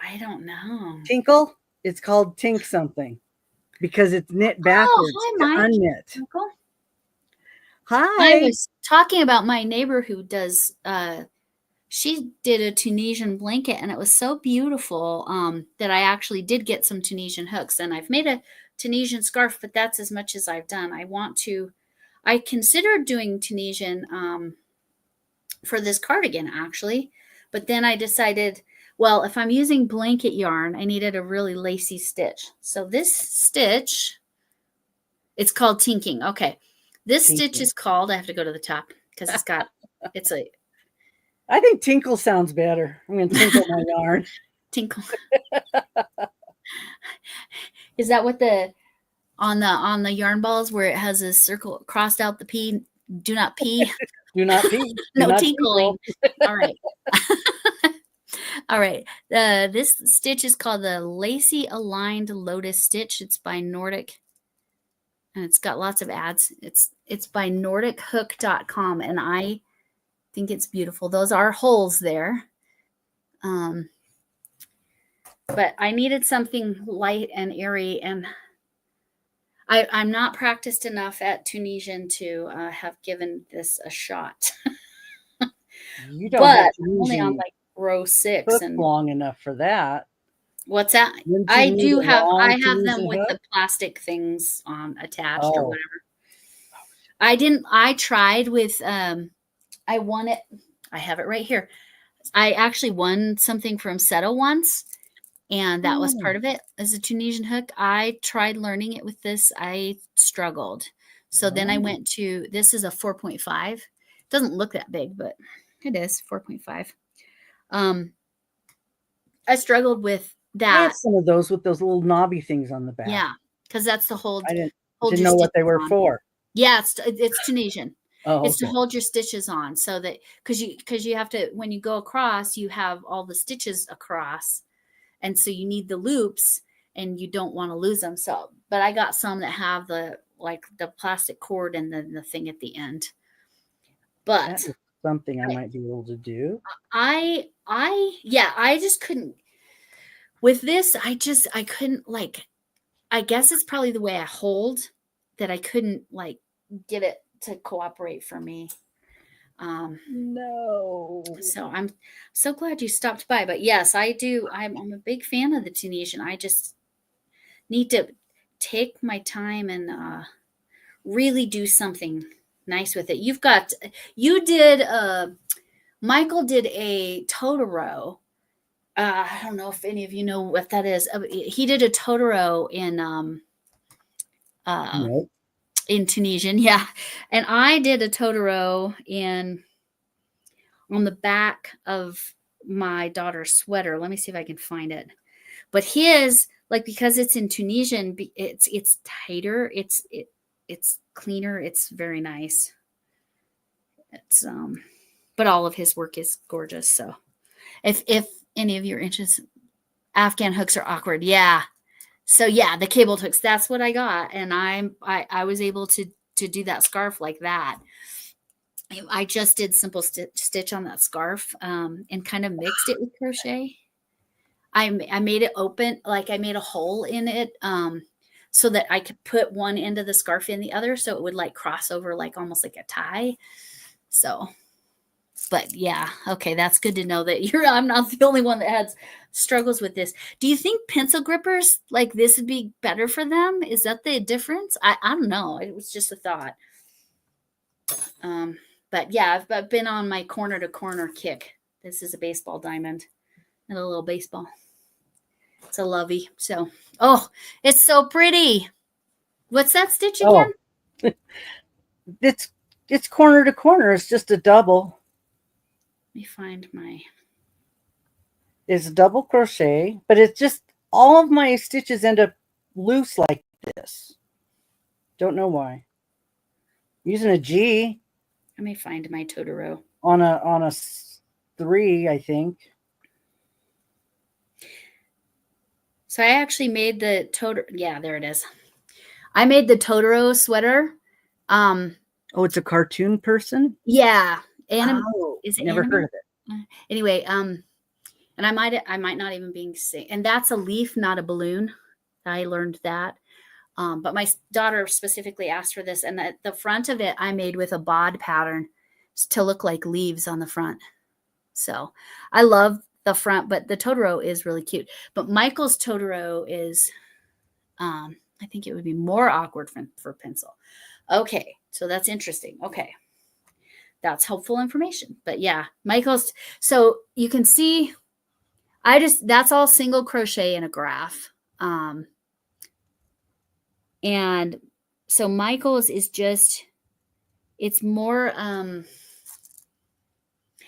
I don't know. Tinkle? It's called tink something because it's knit backwards hi, to Mike. unknit. Uncle? Hi. I was talking about my neighbor who does she did a Tunisian blanket, and it was so beautiful that I actually did get some Tunisian hooks, and I've made a Tunisian scarf, but that's as much as I've done. I considered doing Tunisian for this cardigan actually, but then I decided, well, if I'm using blanket yarn, I needed a really lacy stitch. So this stitch, it's called tinking. Okay. This stitch is called, I have to go to the top because it's a, I think tinkle sounds better. I'm going to tinkle my yarn. tinkle. Is that what on the yarn balls where it has a circle crossed out the P? Do not pee. Do not pee. No tinkling. All right. All right. This stitch is called the Lacy Aligned Lotus Stitch. It's by Nordic. And it's got lots of ads. It's by NordicHook.com. And I think it's beautiful. Those are holes there. But I needed something light and airy, and I'm not practiced enough at Tunisian to have given this a shot. You don't but have I'm only on like row 6 hook and long enough for that. What's that? I have them with the plastic things attached or whatever. I tried with I won it. I have it right here. I actually won something from Seto once, and that was part of it as a Tunisian hook. I tried learning it with this. I struggled. So then I went to, this is a 4.5. It doesn't look that big, but it is 4.5. I struggled with that. I have some of those with those little knobby things on the back. Yeah, because that's the whole. I didn't know what they were for. Yeah, it's Tunisian. Oh, it's to hold your stitches on, so that because you have to, when you go across, you have all the stitches across, and so you need the loops, and you don't want to lose them. So, but I got some that have the plastic cord and then the thing at the end. But that is something I might be able to do. I just couldn't with this. I couldn't I guess it's probably the way I hold that I couldn't get it to cooperate for me. No. So I'm so glad you stopped by. But yes, I do. I'm a big fan of the Tunisian. I just need to take my time and really do something nice with it. Michael did a Totoro. I don't know if any of you know what that is. He did a Totoro in Tunisian, yeah. And I did a Totoro on the back of my daughter's sweater. Let me see if I can find it. But his, because it's in Tunisian, it's tighter. It's cleaner. It's very nice. It's but all of his work is gorgeous. So if any of you are interested, Afghan hooks are awkward. Yeah. So yeah, the cabled hooks, that's what I got. And I was able to do that scarf like that. I just did simple stitch on that scarf and kind of mixed it with crochet. I made it open, I made a hole in it so that I could put one end of the scarf in the other. So it would cross over almost like a tie. So, but yeah, okay, that's good to know that I'm not the only one that has struggles with this. Do you think pencil grippers like this would be better for them? Is that the difference? I don't know. It was just a thought. But yeah, I've been on my corner to corner kick. This is a baseball diamond and a little baseball. It's a lovey. So, it's so pretty. What's that stitch again? It's corner to corner. It's just a double. Let me find my. It's a double crochet, but it's just all of my stitches end up loose like this. Don't know why. Using a G. Let me find my Totoro. On a 3, I think. So I actually made the Totoro. Yeah, there it is. I made the Totoro sweater. It's a cartoon person? Yeah. Is it never heard of it. Anyway, And I might not even be saying, and that's a leaf, not a balloon. I learned that. But my daughter specifically asked for this, and the front of it I made with a bod pattern to look like leaves on the front. So I love the front, but the Totoro is really cute. But Michael's Totoro is, I think it would be more awkward for pencil. Okay, so that's interesting. Okay, that's helpful information. But yeah, Michael's, so you can see, that's all single crochet in a graph. And so Michael's is just, it's more,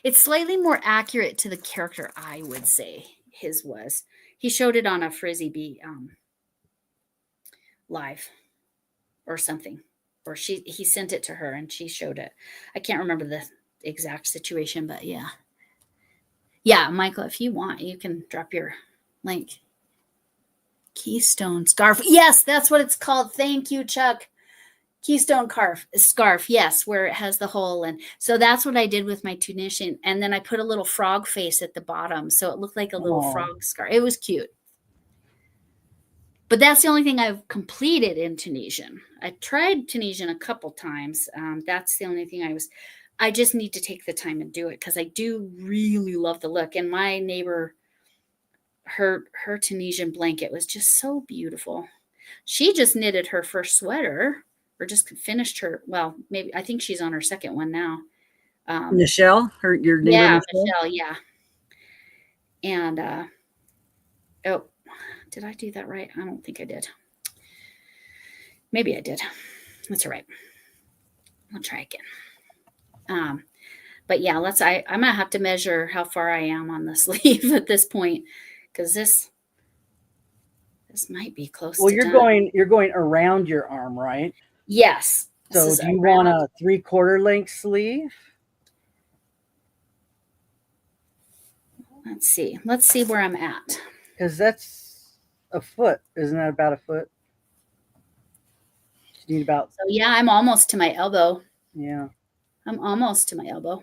it's slightly more accurate to the character, I would say his was. He showed it on a Frizzy Bee live or something, or he sent it to her and she showed it. I can't remember the exact situation, but yeah. Yeah, Michael, if you want, you can drop your link. Keystone scarf. Yes, that's what it's called. Thank you, Chuck. Keystone scarf. Yes, where it has the hole. And so that's what I did with my Tunisian. And then I put a little frog face at the bottom. So it looked like a little frog scarf. It was cute. But that's the only thing I've completed in Tunisian. I tried Tunisian a couple times. That's the only thing I just need to take the time and do it because I do really love the look. And my neighbor, her Tunisian blanket was just so beautiful. She just knitted her first sweater, or just finished her. Well, maybe, I think she's on her second one now. Michelle, your neighbor, Michelle, yeah. And oh, did I do that right? I don't think I did. Maybe I did. That's all right. I'll try again. But yeah, I'm gonna have to measure how far I am on the sleeve at this point, because this might be close. Well, you're going around your arm, right? Yes. So do you want a 3/4 length sleeve? Let's see where I'm at. Because that's a foot. Isn't that about a foot? You need about. So yeah, I'm almost to my elbow. Yeah. I'm almost to my elbow.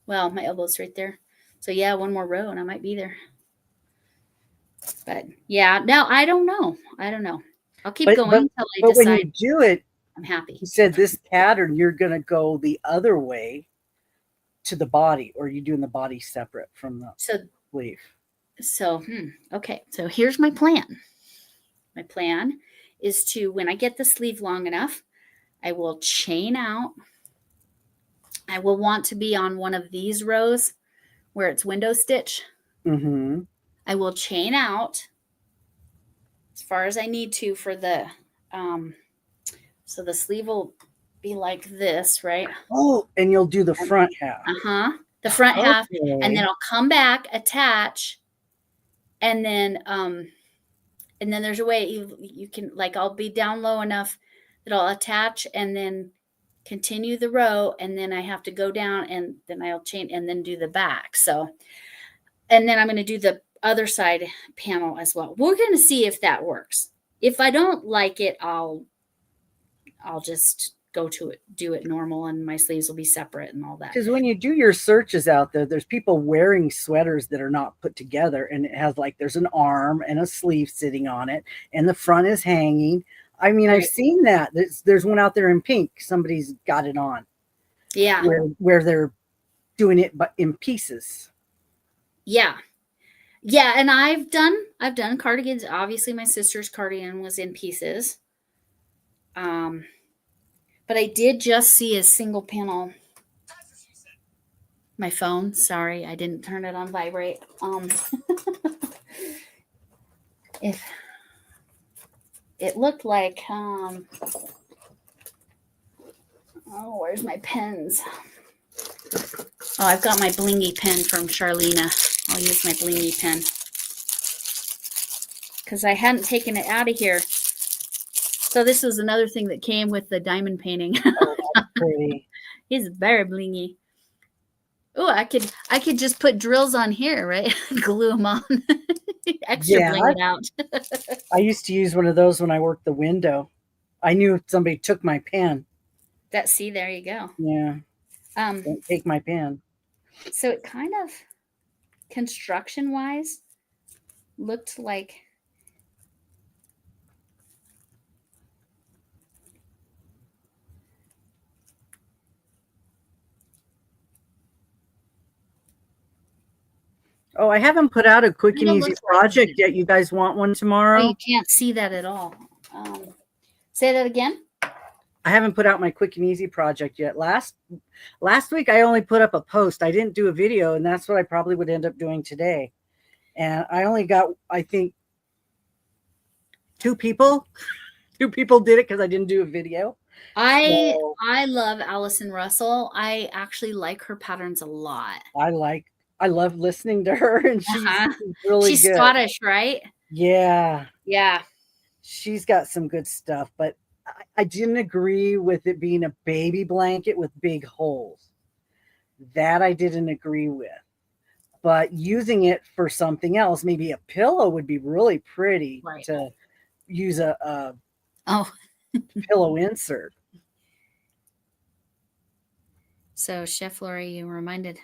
Well, my elbow's right there. So yeah, one more row and I might be there. But yeah, now I don't know. I'll keep going until I decide. But when you do it, I'm happy. You said this pattern, you're going to go the other way to the body, or are you doing the body separate from the sleeve? So, okay. So here's my plan. My plan is to, when I get the sleeve long enough, I will chain out. I will want to be on one of these rows where it's window stitch. Mm-hmm. I will chain out as far as I need to for the, so the sleeve will be like this, right? Oh, and you'll do the front half. The front half, and then I'll come back, attach, and then there's a way you can, like, I'll be down low enough that I'll attach and then continue the row, and then I have to go down and then I'll chain and then do the back. So, and then I'm going to do the other side panel as well. We're going to see if that works. If I don't like it, I'll just go to it, do it normal, and my sleeves will be separate and all that. Because when you do your searches out there, there's people wearing sweaters that are not put together, and it has, like, there's an arm and a sleeve sitting on it, and the front is hanging. I mean, I've seen that. There's one out there in pink. Somebody's got it on. Yeah. Where they're doing it but in pieces. Yeah. Yeah, and I've done cardigans. Obviously, my sister's cardigan was in pieces. But I did just see a single panel. My phone, sorry, I didn't turn it on vibrate. If it looked like, oh, where's my pens? Oh, I've got my blingy pen from Charlena. I'll use my blingy pen because I hadn't taken it out of here. So this was another thing that came with the diamond painting. Oh, that's pretty. It's very blingy. Oh, I could just put drills on here, right? Glue them on. Extra bling it out. I used to use one of those when I worked the window. I knew somebody took my pen. See, there you go. Yeah. Don't take my pen. So it kind of, construction wise looked like. Oh, I haven't put out a quick and Kinda easy looks like project it. yet. You guys want one Oh, tomorrow? you can't see that at all. Say that again. I haven't put out my quick and easy project yet. Last week I only put up a post. I didn't do a video, and that's what I probably would end up doing today. And I only got, I think, 2 people. 2 people did it because I didn't do a video. I So love Allison Russell. I actually like her patterns a lot. I love listening to her, and she's Uh-huh. really She's good. Scottish, right? Yeah, Yeah. she's got some good stuff, but I didn't agree with it being a baby blanket with big holes. That I didn't agree with. But using it for something else, maybe a pillow would be really pretty Right. to use a Oh, pillow insert. so Chef Lori, you reminded.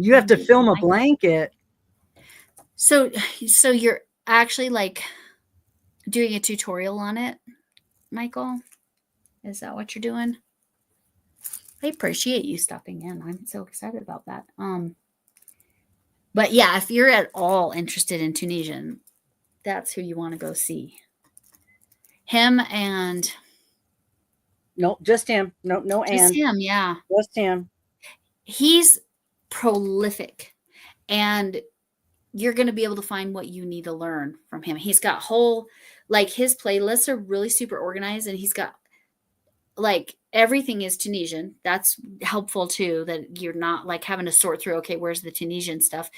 You have to film a blanket. So you're actually like doing a tutorial on it, Michael? Is that what you're doing? I appreciate you stopping in. I'm so excited about that. But yeah, if you're at all interested in Tunisian, that's who you want to go see. Him and Nope, just him. No, just and him, yeah. just him. He's prolific, and you're going to be able to find what you need to learn from him. He's got whole, like his playlists are really super organized, and he's got like everything is Tunisian. That's helpful too, that you're not like having to sort through, okay, where's the Tunisian stuff?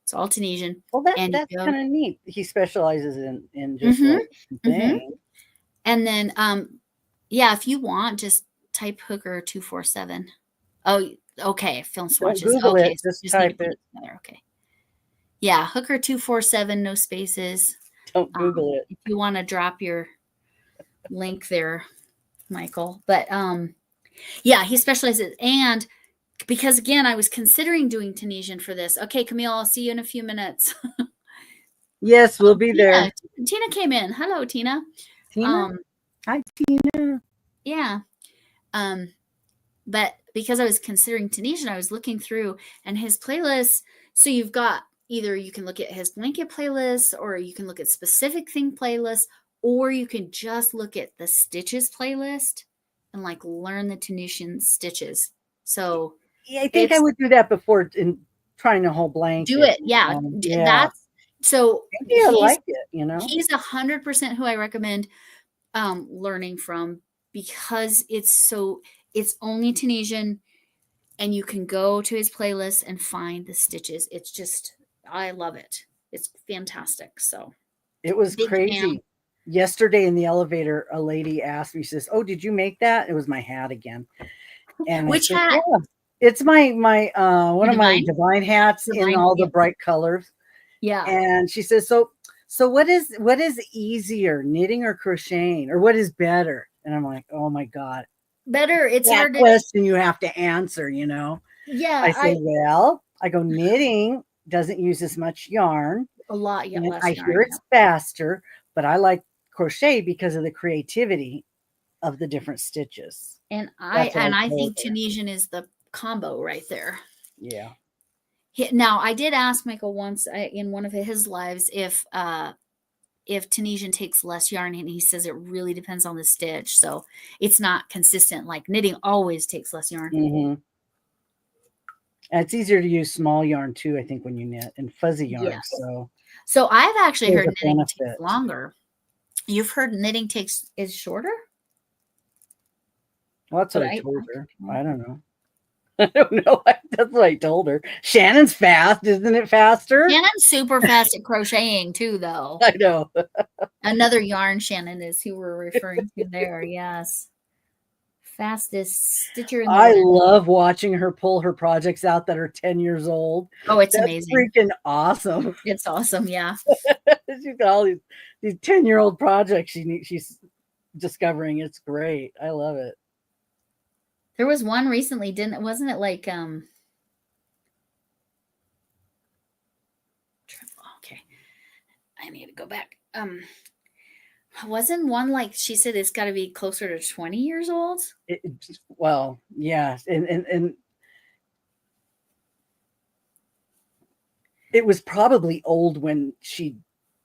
It's all Tunisian. Well, And that's kind of neat. He specializes in just Mhm, one thing. And then, yeah, if you want, just type hooker 247. Oh, okay. Film Don't swatches. Google Okay, it, so just you just need to type put it. together. Okay. Yeah, hooker 247, no spaces. Don't Google it. If you want to drop your link there, Michael. But yeah, he specializes. And because again, I was considering doing Tunisian for this. Okay, Camille, I'll see you in a few minutes. Yes, we'll be there. Tina came in. Hello, Tina. Tina? Hi, Tina. Yeah. But because I was considering Tunisian, I was looking through and his playlists. So you've got either you can look at his blanket playlist, or you can look at specific thing playlists, or you can just look at the stitches playlist and like learn the Tunisian stitches. So Yeah, I think I would do that before in trying a whole blanket. do it. Yeah. Yeah. That's so Maybe I like it, you know. He's 100% who I recommend learning from, because it's only Tunisian, and you can go to his playlist and find the stitches. It's just, I love it. It's fantastic. So it was crazy. Yesterday in the elevator, a lady asked me, she says, "Oh, did you make that?" It was my hat again. And which hat? Yeah. It's my one of my divine hats in all the bright colors. Yeah. And she says, so what is easier, knitting or crocheting, or what is better? And I'm like, oh my God. Better. It's that hard question you have to answer, you know? Yeah. I say, I go, knitting doesn't use as much yarn. A lot, yeah. I hear it's faster, but I like crochet because of the creativity of the different stitches. And I think Tunisian is the combo right there. Yeah. Now, I did ask Michael once in one of his lives if Tunisian takes less yarn, and he says it really depends on the stitch. So it's not consistent. Like knitting always takes less yarn. Mm-hmm. And it's easier to use small yarn too, I think, when you knit, and fuzzy yarn. Yes. So I've actually heard knitting takes longer. You've heard knitting is shorter? Well, that's what I told her. I don't know. I don't know. That's what I told her. Shannon's fast, isn't it faster? Shannon's super fast at crocheting too, though. I know. Another yarn Shannon is who we're referring to there. Yes. Fastest stitcher in the world. I love watching her pull her projects out that are 10 years old. Oh, it's amazing. Freaking awesome. It's awesome. Yeah. She's got all these 10-year-old projects she's discovering. It's great. I love it. There was one recently, wasn't it like I need to go back. Wasn't one like she said it's got to be closer to 20 years old? Well, yeah, and it was probably old when she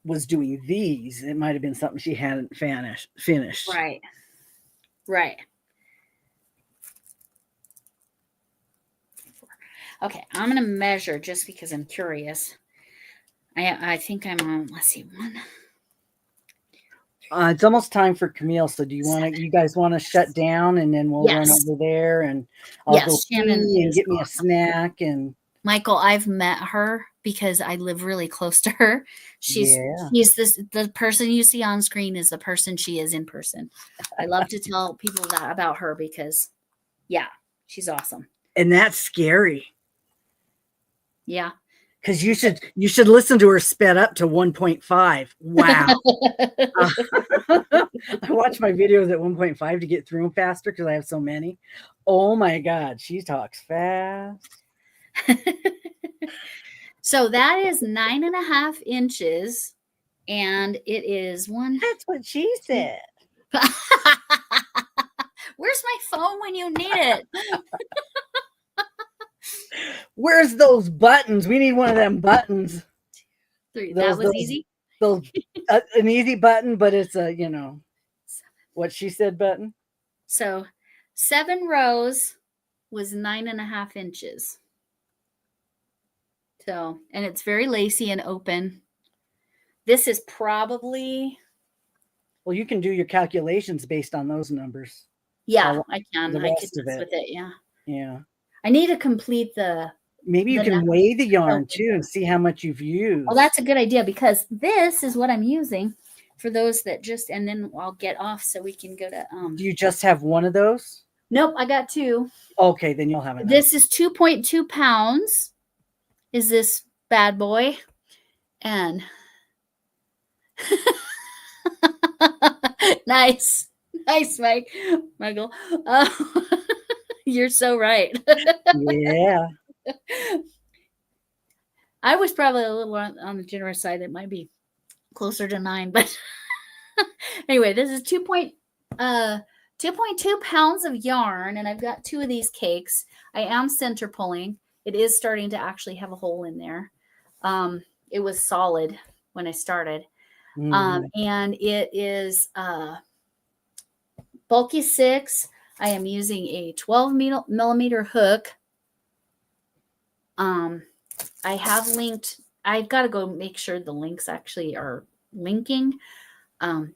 was doing these. It might have been something she hadn't finished. Right. Right. Okay, I'm going to measure just because I'm curious. I think I'm on, let's see, one. It's almost time for Camille. So do you guys want to shut down and then we'll run over there and I'll go Shannon pee and get me a snack and Michael, I've met her because I live really close to her. She's the person you see on screen is the person she is in person. I love to tell people that about her because she's awesome. And that's scary. Yeah. Because you should listen to her sped up to 1.5. Wow. I watch my videos at 1.5 to get through them faster because I have so many. Oh my God, she talks fast. So that is 9.5 inches, and it is one. That's what she said. Where's my phone when you need it? Where's those buttons? We need one of them buttons. That was easy. Those an easy button, but it's a what she said button. So 7 rows was 9.5 inches. So, and it's very lacy and open. This is probably. Well, you can do your calculations based on those numbers. Yeah, I can. I could mess with it. Yeah. Yeah. I need to complete the. Maybe you can weigh the yarn too and see how much you've used. Well, that's a good idea because this is what I'm using for those that and then I'll get off so we can go to. Do you just have one of those? Nope, I got 2. Okay, then you'll have it. This is 2.2 pounds. Is this bad boy? And nice, Michael. You're so right. Yeah. I was probably a little on the generous side. It might be closer to 9, but anyway, this is 2.2 pounds of yarn, and I've got 2 of these cakes. I am center pulling. It is starting to actually have a hole in there. It was solid when I started. And it is bulky 6. I am using a 12 millimeter hook. I have linked, I've got to go make sure the links actually are linking.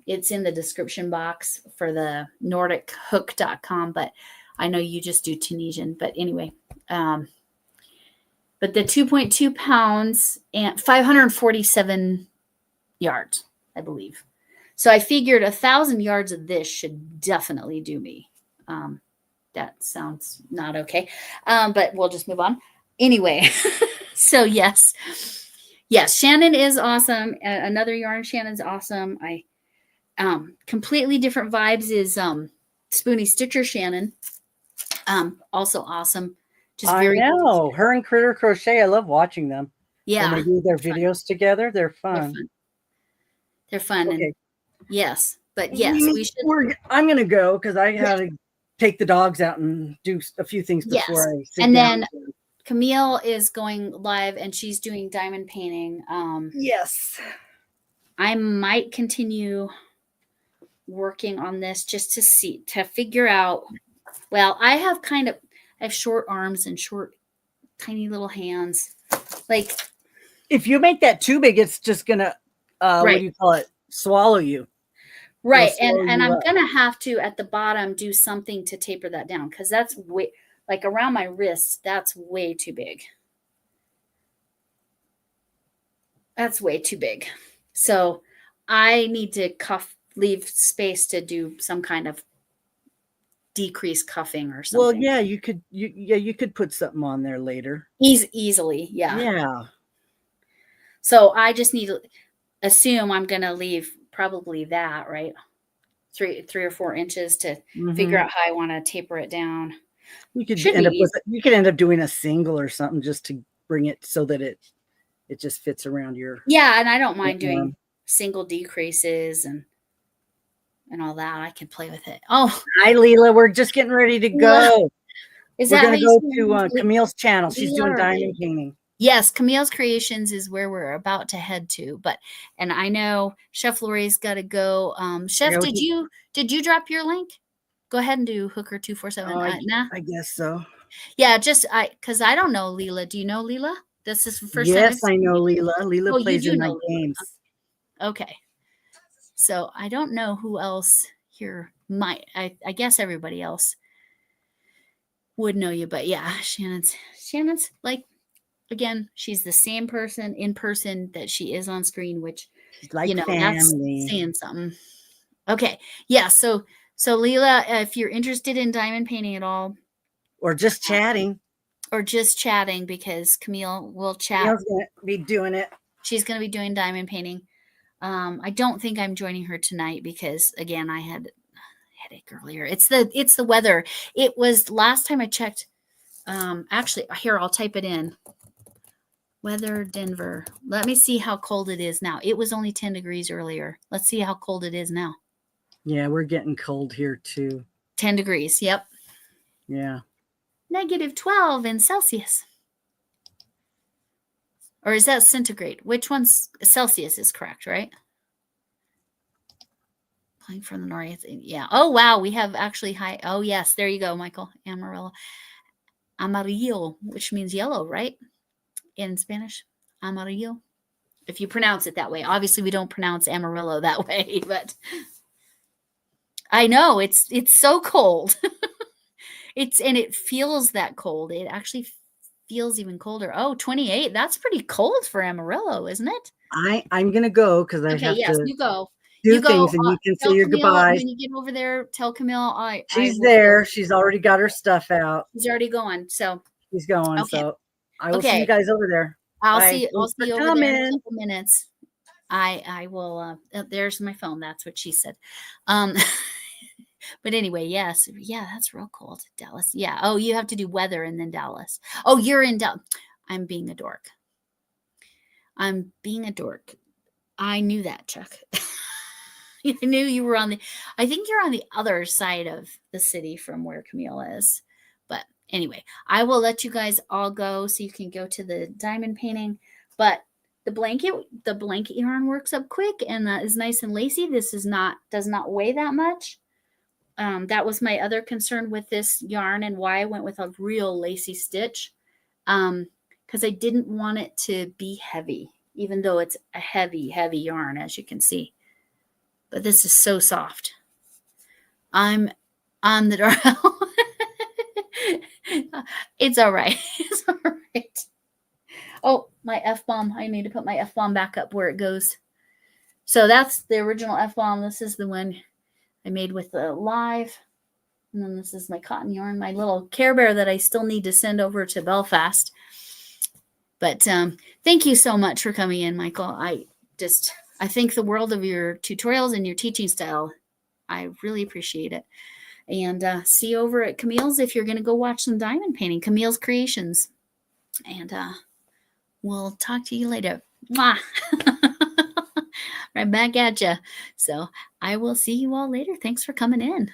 It's in the description box for the NordicHook.com, but I know you just do Tunisian. But anyway, but the 2.2 pounds and 547 yards, I believe. So I figured 1,000 yards of this should definitely do me. That sounds not okay. But we'll just move on. Anyway, so yes, Shannon is awesome. Another yarn Shannon's awesome. I completely different vibes is Spoony Stitcher Shannon. Also awesome. Just I know her and Critter Crochet. I love watching them. Yeah, when they do their videos together, they're fun. They're fun. Okay. And yes, but yes, we should. I'm gonna go because I gotta take the dogs out and do a few things before I sit and down. then Camille is going live and she's doing diamond painting. Yes, I might continue working on this just to figure out. Well, I have short arms and short, tiny little hands. Like, if you make that too big, it's just gonna what do you call it? Swallow you. Right, and I'm gonna have to at the bottom do something to taper that down because that's way like around my wrists. That's way too big. That's way too big. So I need to leave space to do some kind of decrease cuffing or something. Well, yeah, you could put something on there later. Easily, yeah. Yeah. So I just need to assume I'm gonna leave probably that, right? 3 or 4 inches to figure out how I want to taper it down. You could end up doing a single or something just to bring it so that it just fits around your. Yeah, and I don't mind doing single decreases and all that. I can play with it. Oh, Hi, Leela. We're just getting ready to go. is We're that going how to you go say to Camille's channel. She's Leela doing or diamond painting. Yes, Camille's Creations is where we're about to head to. And I know Chef Lori's got to go. Chef, Go did you drop your link? Go ahead and do Hooker 247. Oh, Nah. I guess so. Yeah, because I don't know Leela. Do you know Leela? This is the first time. Yes, I know Leela. Leela Oh, you plays do in my know Leela. games. Okay. So I don't know who else here might. I guess everybody else would know you, but yeah, Shannon's like, again, she's the same person in person that she is on screen, which, She's like that's family. saying something. Okay. Yeah. So Leela, if you're interested in diamond painting at all, Or just chatting. or just chatting, because Camille will chat. Camille's going to be doing it. She's going to be doing diamond painting. I don't think I'm joining her tonight because, again, I had a headache earlier. It's the weather. It was last time I checked. Actually, here, I'll type it in. Weather, Denver. Let me see how cold it is now. It was only 10 degrees earlier. Let's see how cold it is now. Yeah, we're getting cold here too. 10 degrees. Yep. Yeah. -12 in Celsius. Or is that centigrade? Which one's Celsius is correct, right? Playing from the north. Yeah. Oh, wow. We have actually high. Oh, yes. There you go, Michael. Amarillo. Amarillo, which means yellow, right? In Spanish. Amarillo. If you pronounce it that way. Obviously, we don't pronounce Amarillo that way, but I know it's so cold. And it feels that cold. It actually feels even colder. Oh, 28. That's pretty cold for Amarillo, isn't it? I'm going to go because I have to you go. do things and you can say your Camille, goodbyes. when you get over there, tell Camille She's there. She's already got her stuff out. She's already going. So she's going. Okay. So I will see you guys over there. I'll Bye. see you Thanks for over there in a coming. couple minutes. I will there's my phone. That's what she said. But anyway, yes. Yeah, that's real cold. Dallas. Yeah. Oh, you have to do weather and then Dallas. Oh, you're in Dallas. I'm being a dork. I knew that, Chuck. I knew you were I think you're on the other side of the city from where Camille is. But anyway, I will let you guys all go so you can go to the diamond painting. But the blanket yarn works up quick and that is nice and lacy. This does not weigh that much. That was my other concern with this yarn and why I went with a real lacy stitch. Because I didn't want it to be heavy, even though it's a heavy, heavy yarn, as you can see. But this is so soft. I'm on the dark. It's all right. It's all right. Oh, my F-bomb. I need to put my F-bomb back up where it goes. So that's the original F-bomb. This is the one I made with the live. And then this is my cotton yarn, my little Care Bear that I still need to send over to Belfast. But thank you so much for coming in, Michael. I think the world of your tutorials and your teaching style. I really appreciate it. And see you over at Camille's if you're going to go watch some diamond painting, Camille's Creations. And we'll talk to you later. Mwah. Right back at you. So I will see you all later. Thanks for coming in.